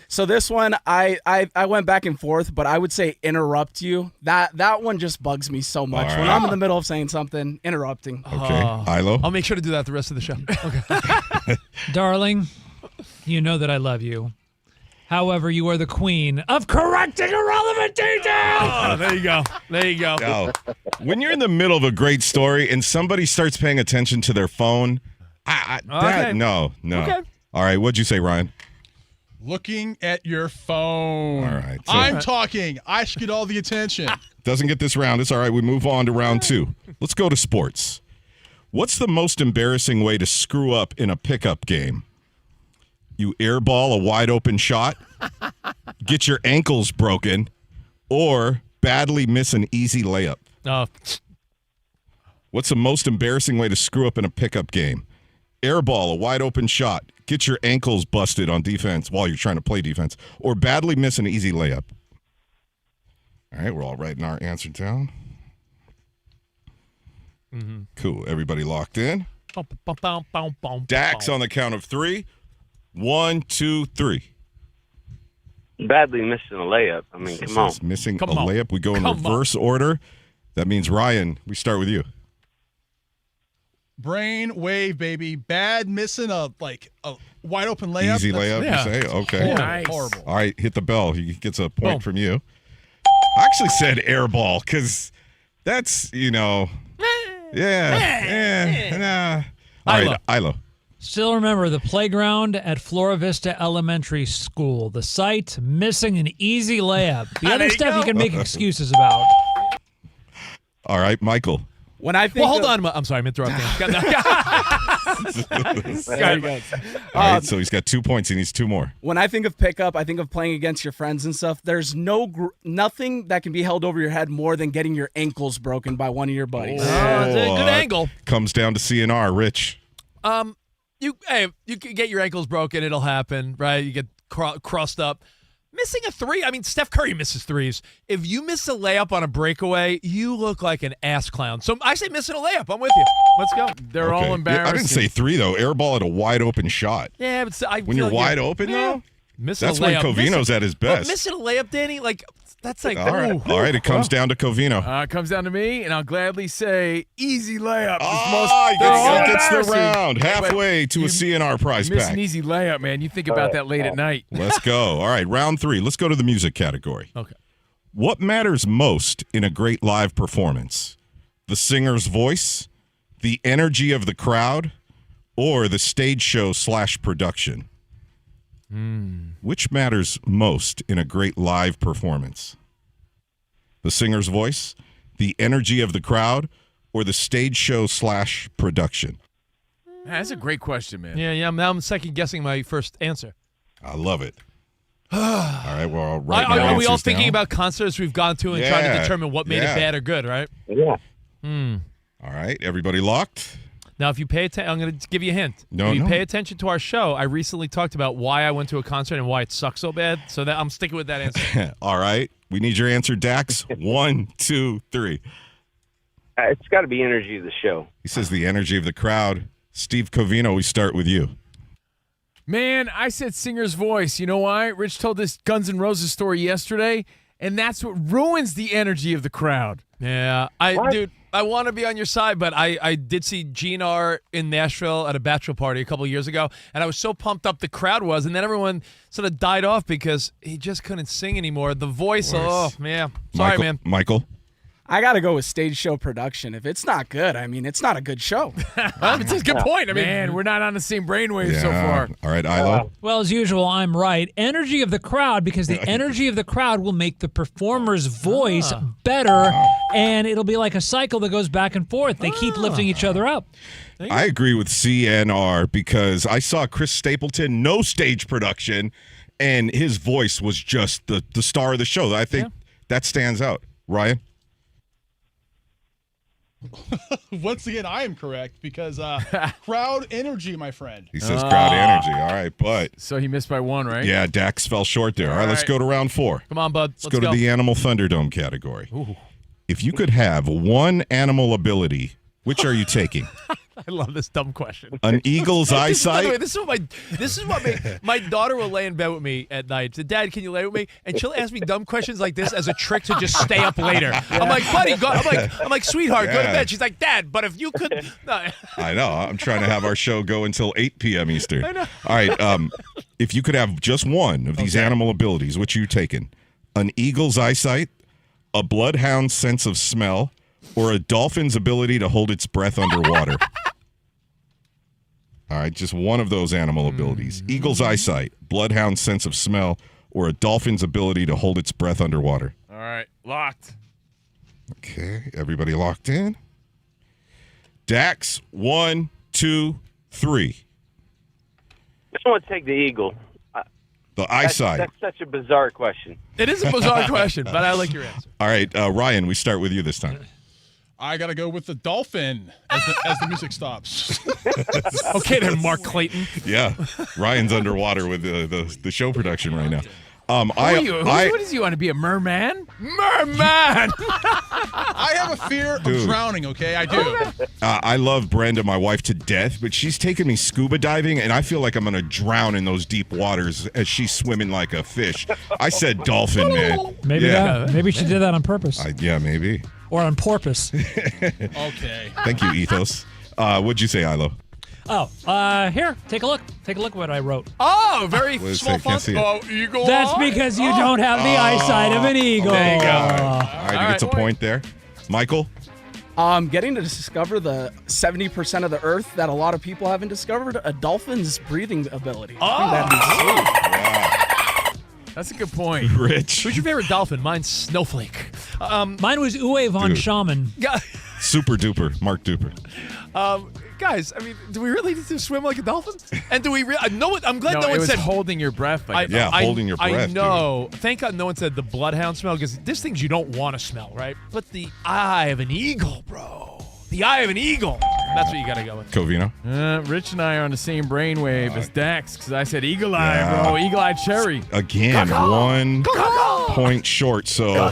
So this one, I went back and forth, but I would say interrupt you. That one just bugs me so much. All When right. I'm in the middle of saying something, interrupting. Okay, Ilo? I'll make sure to do that the rest of the show. Okay. Darling, you know that I love you. However, you are the queen of correcting irrelevant details. Oh, there you go. There you go. Now, when you're in the middle of a great story and somebody starts paying attention to their phone, no. Okay. All right, what'd you say, Ryan? Looking at your phone. All right. So I'm talking. I should get all the attention. doesn't get this round. It's all right. We move on to round 2. Let's go to sports. What's the most embarrassing way to screw up in a pickup game? You airball a wide open shot, get your ankles broken, or badly miss an easy layup. What's the most embarrassing way to screw up in a pickup game? Airball a wide open shot, get your ankles busted on defense while you're trying to play defense, or badly miss an easy layup. All right, we're all writing our answer down. Mm-hmm. Cool. Everybody locked in? Dax on the count of 3. 1, 2, 3. Badly missing a layup. I mean, come on. Missing a layup. We go in reverse order. That means, Ryan, we start with you. Brainwave, baby. Bad missing a wide open layup. Easy layup, you say? Okay. Nice. Horrible. All right, hit the bell. He gets a point from you. I actually said airball because that's, All right, Ilo. Still remember the playground at Flora Vista Elementary School. The site missing an easy layup. The other stuff you can make excuses about. All right, Michael. When I think Well, hold on. I'm sorry, I'm interrupting. All right, so he's got 2 points. He needs 2 more. When I think of pickup, I think of playing against your friends and stuff. There's nothing that can be held over your head more than getting your ankles broken by one of your buddies. That's a good angle. Comes down to CNR. Rich. You can get your ankles broken. It'll happen, right? You get crossed up. Missing a 3. I mean, Steph Curry misses 3s. If you miss a layup on a breakaway, you look like an ass clown. So I say missing a layup. I'm with you. Let's go. They're all embarrassing. I didn't say 3, though. Air ball at a wide open shot. Yeah, but when you're wide open, though, that's when Covino's at his best. But missing a layup, Danny, that's like. All right, it comes down to Covino. It comes down to me, and I'll gladly say easy layup. Gets the round halfway to a CNR prize miss pack. An easy layup, man. You think about that late at night. Let's go. All right, round 3. Let's go to the music category. Okay. What matters most in a great live performance? The singer's voice, the energy of the crowd, or the stage show / production? Which matters most in a great live performance? The singer's voice, the energy of the crowd, or the stage show / production? That's a great question, man. Yeah. Now I'm second guessing my first answer. I love it. All right, well, right now. Are we all thinking about concerts we've gone to and trying to determine what made it bad or good, right? Yeah. All right, everybody locked? Now, if you pay attention, I'm going to give you a hint. No, if you pay attention to our show, I recently talked about why I went to a concert and why it sucked so bad. So that I'm sticking with that answer. All right, we need your answer, Dax. 1, 2, 3. It's got to be energy of the show. He says the energy of the crowd. Steve Covino, we start with you. Man, I said singer's voice. You know why? Rich told this Guns N' Roses story yesterday, and that's what ruins the energy of the crowd. Yeah, dude, I want to be on your side, but I did see GNR in Nashville at a bachelor party a couple of years ago, and I was so pumped up the crowd was, and then everyone sort of died off because he just couldn't sing anymore. The voice, oh, man. Sorry, man. Michael? I got to go with stage show production. If it's not good, I mean, it's not a good show. It's a good point. I mean, man, we're not on the same brainwave so far. All right, Ilo? Well, as usual, I'm right. Energy of the crowd, because the energy of the crowd will make the performer's voice better, and it'll be like a cycle that goes back and forth. They keep lifting each other up. I agree with CNR because I saw Chris Stapleton, no stage production, and his voice was just the star of the show. I think that stands out. Ryan? Once again, I am correct because crowd energy, my friend. He says crowd energy. All right, but. So he missed by 1, right? Yeah, Dax fell short there. All right, let's go to round 4. Come on, bud. Let's go to the Animal Thunderdome category. Ooh. If you could have one animal ability, which are you taking? I love this dumb question. An eagle's eyesight? By the way, this is what my daughter will lay in bed with me at night. Say, Dad, can you lay with me? And she'll ask me dumb questions like this as a trick to just stay up later. I'm like, buddy, go. I'm like, sweetheart, go to bed. She's like, Dad, but if you could. No. I know. I'm trying to have our show go until 8 p.m. Eastern. I know. All right. If you could have just one of these animal abilities, which are you taking? An eagle's eyesight, a bloodhound's sense of smell, or a dolphin's ability to hold its breath underwater? All right, just one of those animal abilities. Eagle's eyesight, bloodhound's sense of smell, or a dolphin's ability to hold its breath underwater. All right, locked. Okay, everybody locked in? Dax, 1, 2, 3. I just want to take the eagle. The eyesight. That's such a bizarre question. It is a bizarre question, but I like your answer. All right, Ryan, we start with you this time. I got to go with the dolphin as the music stops. Okay, then, Mark Clayton. Yeah, Ryan's underwater with the show production right now. What does he want to be, a merman? Merman! I have a fear of drowning, okay? I do. I love Brenda, my wife, to death, but she's taken me scuba diving, and I feel like I'm going to drown in those deep waters as she's swimming like a fish. I said dolphin, man. Maybe she did that on purpose. Maybe. Or on porpoise. Okay. Thank you, Ethos. What'd you say, Ilo? Here, take a look. Take a look at what I wrote. Oh, very small font. Oh, eagle. That's because you don't have the eyesight of an eagle. There you go. All right, he gets a point there. Michael? Getting to discover the 70% of the Earth that a lot of people haven't discovered, a dolphin's breathing ability. I think that'd be sweet. That's a good point. Rich. Who's your favorite dolphin? Mine's Snowflake. Mine was Uwe von Schaman. Super duper, Mark Duper. Guys, I mean, do we really need to swim like a dolphin? And do we? I'm glad no one it was said holding your breath. Holding your breath. I know. Dude. Thank God no one said the bloodhound smell because this things you don't want to smell, right? But the eye of an eagle, bro. The eye of an eagle. That's what you got to go with. Covino. Rich and I are on the same brainwave as Dax because I said eagle eye, bro. Eagle eye cherry. Again, 1 point short. So,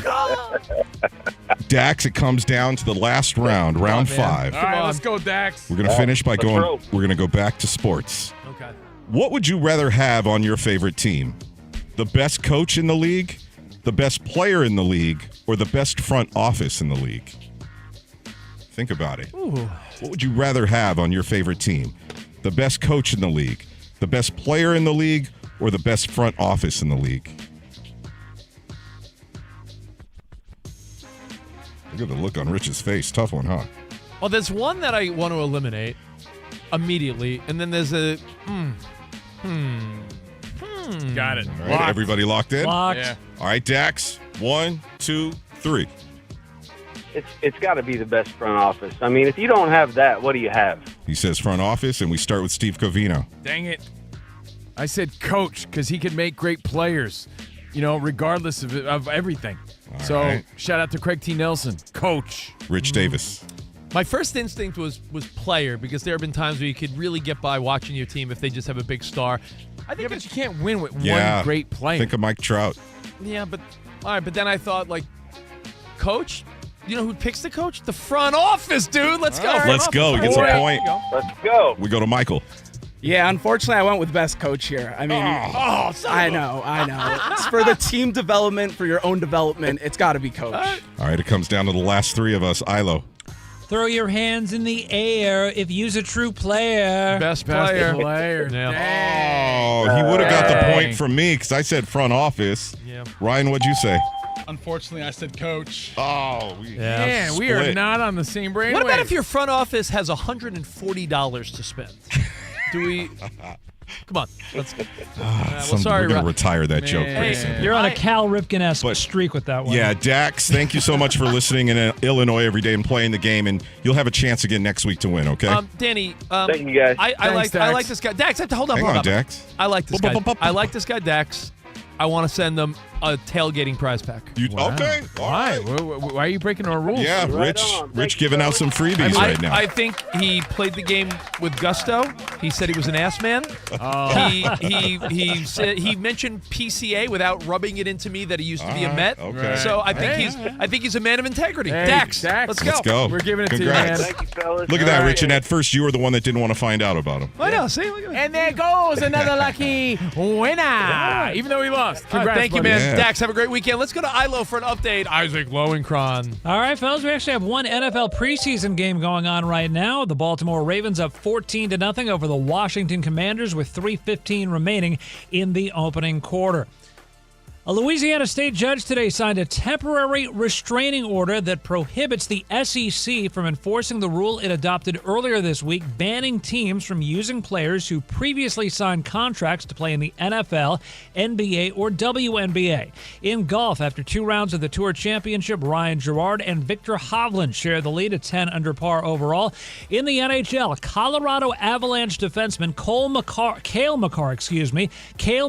Dax, it comes down to the last round, round 5. All right, let's go, Dax. We're going to finish by we're going to go back to sports. Okay. What would you rather have on your favorite team? The best coach in the league, the best player in the league, or the best front office in the league? Think about it. Ooh. What would you rather have on your favorite team? The best coach in the league, the best player in the league, or the best front office in the league? Look at the look on Rich's face. Tough one, huh? Well, there's one that I want to eliminate immediately, and then there's a Got it. All right, everybody locked in? Locked. Yeah. All right, Dax. 1, 2, 3. It's got to be the best front office. I mean, if you don't have that, what do you have? He says front office, and we start with Steve Covino. Dang it. I said coach because he could make great players, regardless of everything. All right. Shout out to Craig T. Nelson, coach. Rich Davis. My first instinct was player because there have been times where you could really get by watching your team if they just have a big star. I think but you can't win with one great player. Think of Mike Trout. Yeah, but all right, but then I thought coach. You know who picks the coach? The front office, dude. Let's go. Let's go. He gets a point. Let's go. We go to Michael. Yeah, unfortunately, I went with best coach here. I mean, I know. It's for the team development, for your own development. It's got to be coach. All right, it comes down to the last 3 of us. Ilo. Throw your hands in the air if you's a true player. Best player. Oh, he would have got the point from me because I said front office. Yeah. Ryan, what'd you say? Unfortunately, I said coach. Oh, Man, we are not on the same brain. What about if your front office has $140 to spend? Do we? Come on, let's go. We're going to retire that joke pretty soon. You're on a Cal Ripken-esque streak with that one. Yeah, Dax, thank you so much for listening in Illinois every day and playing the game, and you'll have a chance again next week to win, okay? Danny, Thank you, guys. I like this guy. Dax, hold on. Hang on, Dax. I like this guy. I like this guy, Dax. I want to send them a tailgating prize pack. Okay. All right. Why are you breaking our rules? Yeah, Rich giving out some freebies right now. I think he played the game with gusto. He said he was an ass man. He mentioned PCA without rubbing it into me that he used to be a Met. Okay. So I think he's a man of integrity. Dax, let's go. Let's go. We're giving it Congrats. to you, man. Thank you, fellas. Look at that, Rich. And at first, you were the one that didn't want to find out about him. I know. See, look at that. And there goes another lucky winner. Even though he lost. Congrats, Thank you, buddy. man. Yeah. Dax, have a great weekend. Let's go to ILO for an update. Isaac Lowenkron. All right, fellas, we actually have one NFL preseason game going on right now. The Baltimore Ravens up 14-0 over the Washington Commanders with 3:15 remaining in the opening quarter. A Louisiana state judge today signed a temporary restraining order that prohibits the SEC from enforcing the rule it adopted earlier this week, banning teams from using players who previously signed contracts to play in the NFL, NBA, or WNBA. In golf, after 2 rounds of the Tour Championship, Ryan Gerard and Victor Hovland share the lead at 10 under par overall. In the NHL, Colorado Avalanche defenseman Cale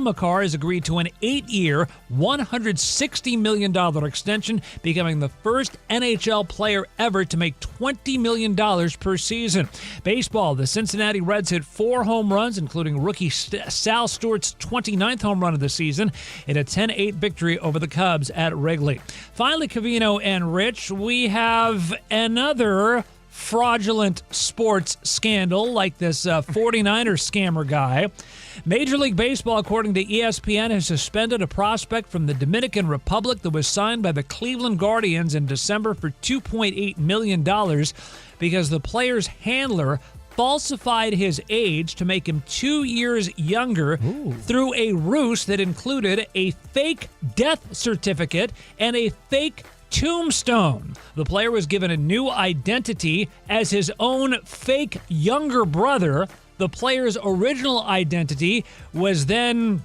Makar has agreed to an 8-year, $160 million extension, becoming the first NHL player ever to make $20 million per season. Baseball, the Cincinnati Reds hit 4 home runs, including rookie Sal Stewart's 29th home run of the season, in a 10-8 victory over the Cubs at Wrigley. Finally, Covino and Rich, we have another fraudulent sports scandal like this 49ers scammer guy. Major League Baseball, according to ESPN, has suspended a prospect from the Dominican Republic that was signed by the Cleveland Guardians in December for $2.8 million because the player's handler falsified his age to make him 2 years younger through a ruse that included a fake death certificate and a fake tombstone. The player was given a new identity as his own fake younger brother. The player's original identity was then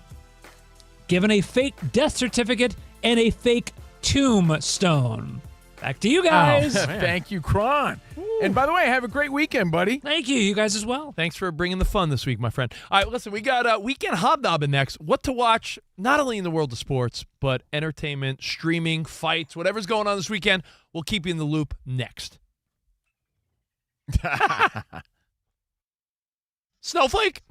given a fake death certificate and a fake tombstone. Back to you guys. Oh, thank you, Kron. And by the way, have a great weekend, buddy. Thank you. You guys as well. Thanks for bringing the fun this week, my friend. All right, listen, we got Weekend Hobnobbing next. What to watch, not only in the world of sports, but entertainment, streaming, fights, whatever's going on this weekend. We'll keep you in the loop next. Snowflake.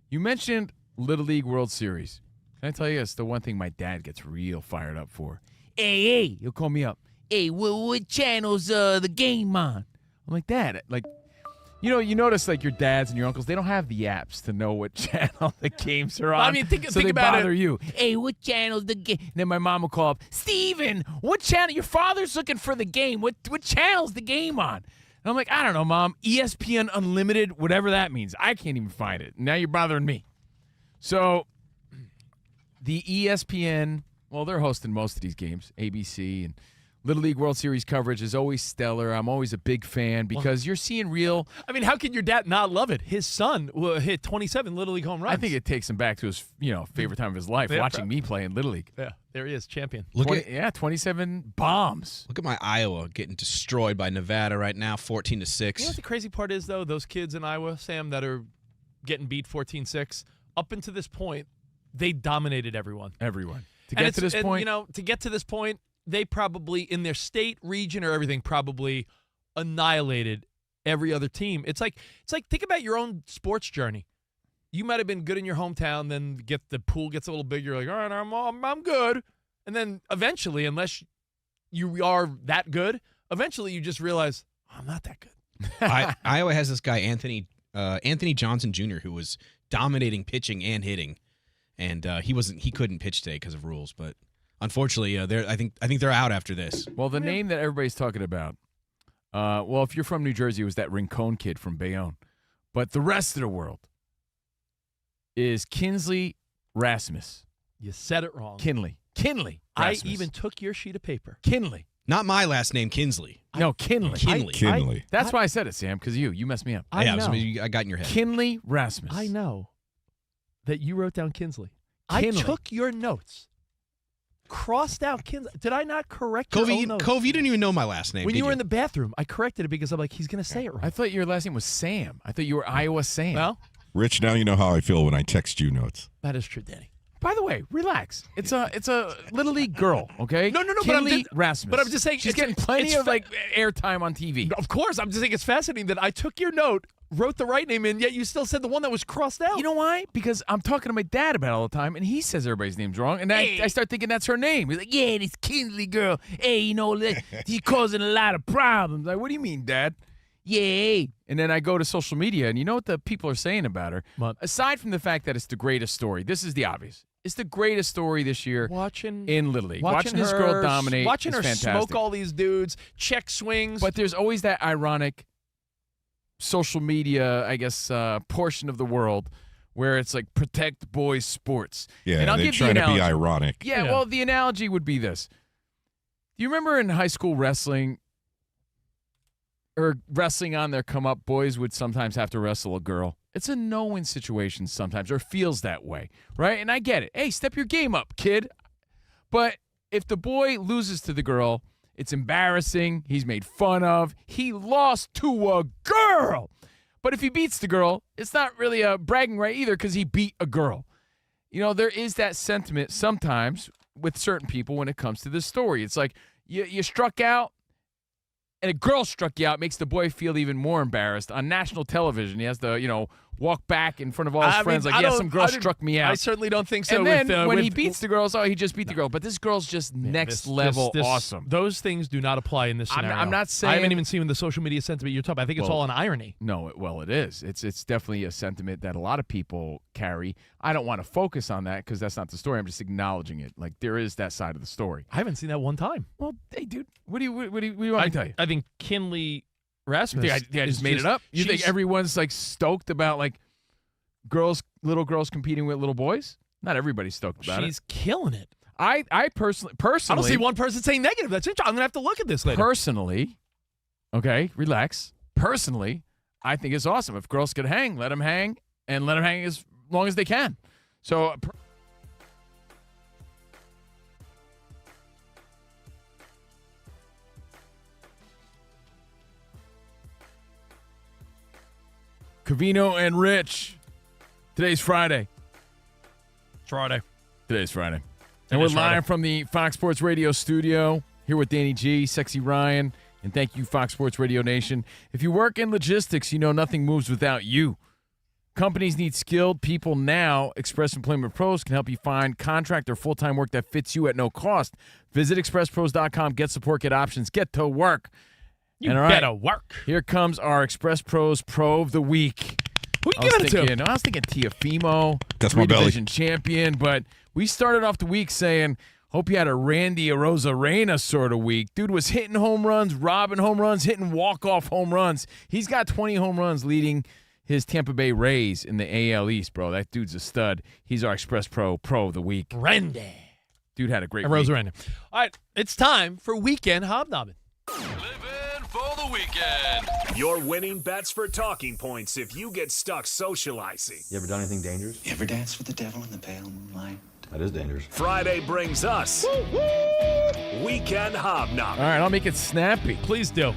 You mentioned Little League World Series. Can I tell you, it's the one thing my dad gets real fired up for. Hey, he'll call me up. Hey, what channel's the game on? I'm like, Dad, like, you notice like your dads and your uncles, they don't have the apps to know what channel the games are on. I mean, think they about bother it. you. Hey, what channel's the game? And then my mom will call up, Steven, what channel? Your father's looking for the game. What channel's the game on? And I'm like, I don't know, Mom. ESPN Unlimited, whatever that means. I can't even find it. Now you're bothering me. So the ESPN, well, they're hosting most of these games, ABC, and Little League World Series coverage is always stellar. I'm always a big fan because you're seeing real. I mean, how can your dad not love it? His son hit 27 Little League home runs. I think it takes him back to his favorite time of his life, watching me play in Little League. Yeah, there he is, champion. 27 bombs. Look at my Iowa getting destroyed by Nevada right now, 14-6. You know what the crazy part is, though? Those kids in Iowa, Sam, that are getting beat 14-6, up until this point, they dominated everyone. To get to this point, to get to this point, they probably, in their state, region, or everything, probably annihilated every other team. It's like think about your own sports journey. You might have been good in your hometown, then the pool gets a little bigger. You're like, all right, I'm good. And then eventually, unless you are that good, eventually you just realize, I'm not that good. Iowa has this guy, Anthony Johnson Jr., who was dominating pitching and hitting, and he couldn't pitch today because of rules, but unfortunately, I think they're out after this. Well, the name that everybody's talking about, if you're from New Jersey, it was that Rincon kid from Bayonne. But the rest of the world is Kinsley Rasmus. You said it wrong. Kinley Rasmus. I even took your sheet of paper. Kinley. Not my last name, Kinsley. No, Kinley. Kinley. That's why I said it, Sam, because you messed me up. I got in your head. Kinley Rasmus. I know that you wrote down Kinsley. Kinley. I took your notes. Crossed out Kinsley. Did I not correct your own notes? Cove, you didn't even know my last name. When you were in the bathroom, I corrected it because I'm like, he's going to say it wrong. I thought your last name was Sam. I thought you were Iowa Sam. Well, Rich, now you know how I feel when I text you notes. that is true, Danny. By the way, relax. It's a Little League girl, okay? No, Kinley Rasmus. But I'm just saying, she's getting plenty of airtime on TV. Of course, I'm just saying it's fascinating that I took your note, wrote the right name in, yet you still said the one that was crossed out. You know why? Because I'm talking to my dad about it all the time, and he says everybody's name's wrong, and I start thinking that's her name. He's like, yeah, this Kinsley girl. Hey, she's causing a lot of problems. Like, what do you mean, Dad? Yeah. And then I go to social media, and you know what the people are saying about her? What? Aside from the fact that it's the greatest story, this is the obvious. It's the greatest story this year in Little League. Watching this girl dominate Watching is her fantastic. smoke all these dudes, check swings. But there's always that ironic social media, I guess, portion of the world where it's like protect boys sports. Yeah, and I'll they're give trying the to be analogy. ironic. Yeah, well, the analogy would be this. Do you remember in high school wrestling, or wrestling on their come up, boys would sometimes have to wrestle a girl. It's a no-win situation sometimes, or feels that way, right? And I get it. Hey, step your game up, kid. But if the boy loses to the girl, it's embarrassing. He's made fun of. He lost to a girl. But if he beats the girl, it's not really a bragging right either because he beat a girl. You know, there is that sentiment sometimes with certain people when it comes to this story. It's like you struck out, and a girl struck you out, makes the boy feel even more embarrassed. On national television, he has to, walk back in front of all his friends like, some girl struck me out. I certainly don't think so. And then when he beats the girls, he just beat the girl. But this girl's just next level awesome. Those things do not apply in this scenario. I'm not saying... I haven't even seen the social media sentiment you're talking about. I think it's all an irony. No, it is. It's definitely a sentiment that a lot of people carry. I don't want to focus on that because that's not the story. I'm just acknowledging it. Like, there is that side of the story. I haven't seen that one time. Well, hey, dude, what do you want me to tell you? I think Kinley Rasmus I just made it up. You think everyone's like stoked about like little girls competing with little boys? Not everybody's stoked about it. She's killing it. I personally, I don't see one person saying negative. That's interesting. I'm gonna have to look at this later. Personally, okay, relax. Personally, I think it's awesome. If girls could hang, let them hang, and let them hang as long as they can. So. Covino and Rich. Today's Friday. Today's Friday. And we're live from the Fox Sports Radio studio here with Danny G, Sexy Ryan, and thank you, Fox Sports Radio Nation. If you work in logistics, you know nothing moves without you. Companies need skilled people now. Express Employment Pros can help you find contract or full-time work that fits you at no cost. Visit expresspros.com. Get support, get options, get to work. You better work. Here comes our Express Pros Pro of the Week. Who you giving it to? I was thinking Tiafimo. That's my belly. Division champion, but we started off the week saying, hope you had a Randy Arozarena sort of week. Dude was hitting home runs, robbing home runs, hitting walk-off home runs. He's got 20 home runs leading his Tampa Bay Rays in the AL East, bro. That dude's a stud. He's our Express Pro of the Week. Randy. Dude had a great week. Arozarena. All right, it's time for Weekend Hobnobbing. Living for the weekend. Your winning bets for talking points if you get stuck socializing. You ever done anything dangerous? You ever danced with the devil in the pale moonlight? That is dangerous. Friday brings us Weekend Hobnobbing. All right, I'll make it snappy. Please do.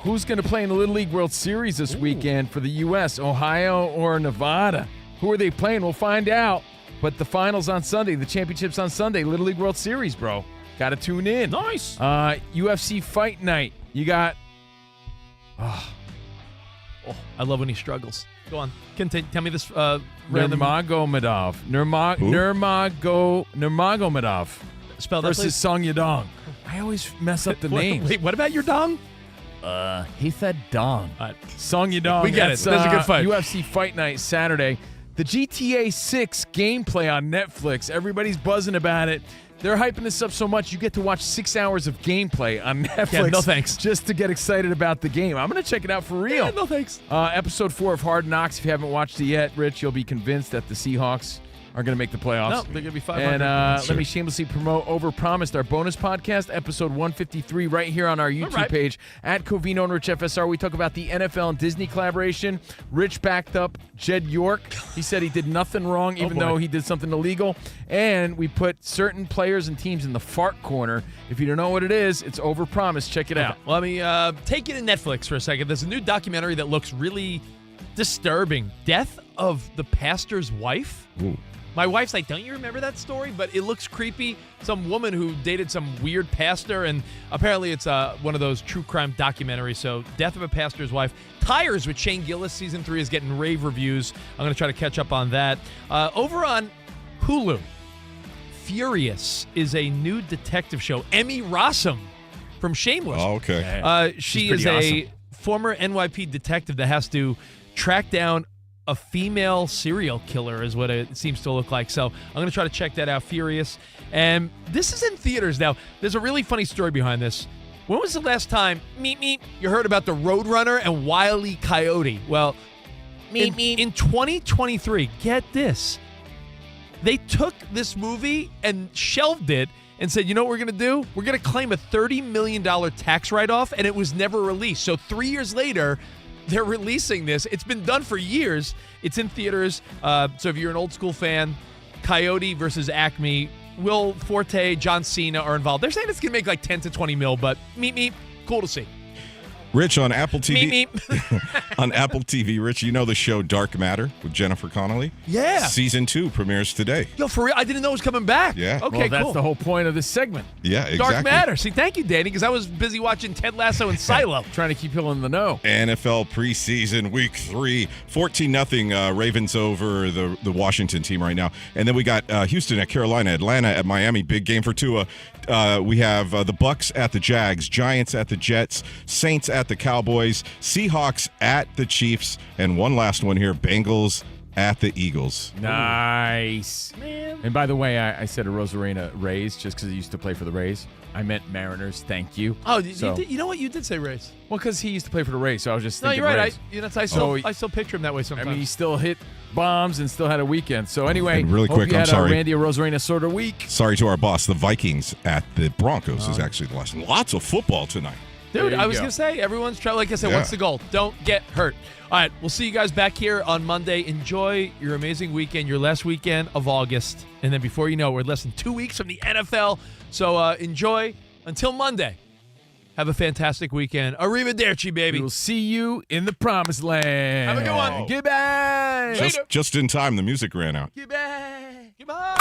Who's going to play in the Little League World Series this weekend for the U.S., Ohio or Nevada? Who are they playing? We'll find out. But the finals on Sunday, the championships on Sunday, Little League World Series, bro. Got to tune in. Nice. UFC Fight Night. You got... I love when he struggles. Go on. Tell me this random... Nurmagomedov. Nurmagomedov. Spell that, versus Song Yadong. I always mess up the names. Wait, what about your dong? He said dong. Song Yadong. We get it. That's a good fight. UFC Fight Night Saturday. The GTA 6 gameplay on Netflix. Everybody's buzzing about it. They're hyping this up so much, you get to watch 6 hours of gameplay on Netflix. Yeah, no thanks. Just to get excited about the game. I'm going to check it out for real. Yeah, no thanks. Episode 4 of Hard Knocks. If you haven't watched it yet, Rich, you'll be convinced that the Seahawks are going to make the playoffs. No, they're going to be 500. And let me shamelessly promote Overpromised, our bonus podcast, episode 153, right here on our YouTube page at Covino and Rich FSR. We talk about the NFL and Disney collaboration. Rich backed up Jed York. He said he did nothing wrong, even though he did something illegal. And we put certain players and teams in the fart corner. If you don't know what it is, it's Overpromised. Check it out. Let me take you to Netflix for a second. There's a new documentary that looks really disturbing. Death of the pastor's wife. Ooh. My wife's like, don't you remember that story? But it looks creepy. Some woman who dated some weird pastor, and apparently it's one of those true crime documentaries. So Death of a Pastor's Wife. Tires with Shane Gillis, Season 3 is getting rave reviews. I'm going to try to catch up on that. Over on Hulu, Furious is a new detective show. Emmy Rossum from Shameless. Oh, okay. She is a former NYPD detective that has to track down a female serial killer is what it seems to look like. So I'm going to try to check that out, Furious. And this is in theaters now. There's a really funny story behind this. When was the last time, you heard about the Roadrunner and Wile E. Coyote? Well, in 2023, get this. They took this movie and shelved it and said, you know what we're going to do? We're going to claim a $30 million tax write-off, and it was never released. So 3 years later, they're releasing this. It's been done for years. It's in theaters. So if you're an old school fan, Coyote versus Acme, Will Forte, John Cena are involved. They're saying it's going to make like 10 to 20 mil, but meep, cool to see. Rich, on Apple TV. Meep. On Apple TV, Rich, you know the show Dark Matter with Jennifer Connelly? Yeah. Season 2 premieres today. Yo, for real? I didn't know it was coming back. Yeah. Okay, well, that's cool. the whole point of this segment. Yeah, exactly. Dark Matter. See, thank you, Danny, because I was busy watching Ted Lasso and Silo. Trying to keep people in the know. NFL preseason week 3, 14-0 Ravens over the Washington team right now. And then we got Houston at Carolina, Atlanta at Miami. Big game for Tua. We have the Bucks at the Jags, Giants at the Jets, Saints at the Cowboys, Seahawks at the Chiefs, and one last one here, Bengals at the Eagles. Nice. Man. And by the way, I said a Rosarena Rays just because he used to play for the Rays. I meant Mariners. Thank you. Oh, you know what? You did say Rays. Well, because he used to play for the Rays, so I was just No, thinking you're right. Rays. I still picture him that way sometimes. I mean, he still hit bombs and still had a weekend. So anyway, And really hope quick, you I'm had sorry. a Randy Rosarena sort of week. Sorry to our boss. The Vikings at the Broncos is actually the last one. Lots of football tonight. Dude, There I you was go. going to say, everyone's trying, like I said, Yeah. what's the goal? Don't get hurt. All right, we'll see you guys back here on Monday. Enjoy your amazing weekend, your last weekend of August. And then before you know it, we're less than 2 weeks from the NFL. So enjoy until Monday. Have a fantastic weekend. Arrivederci, baby. We'll see you in the promised land. Have a good one. Goodbye. Just in time, the music ran out. Goodbye. Goodbye.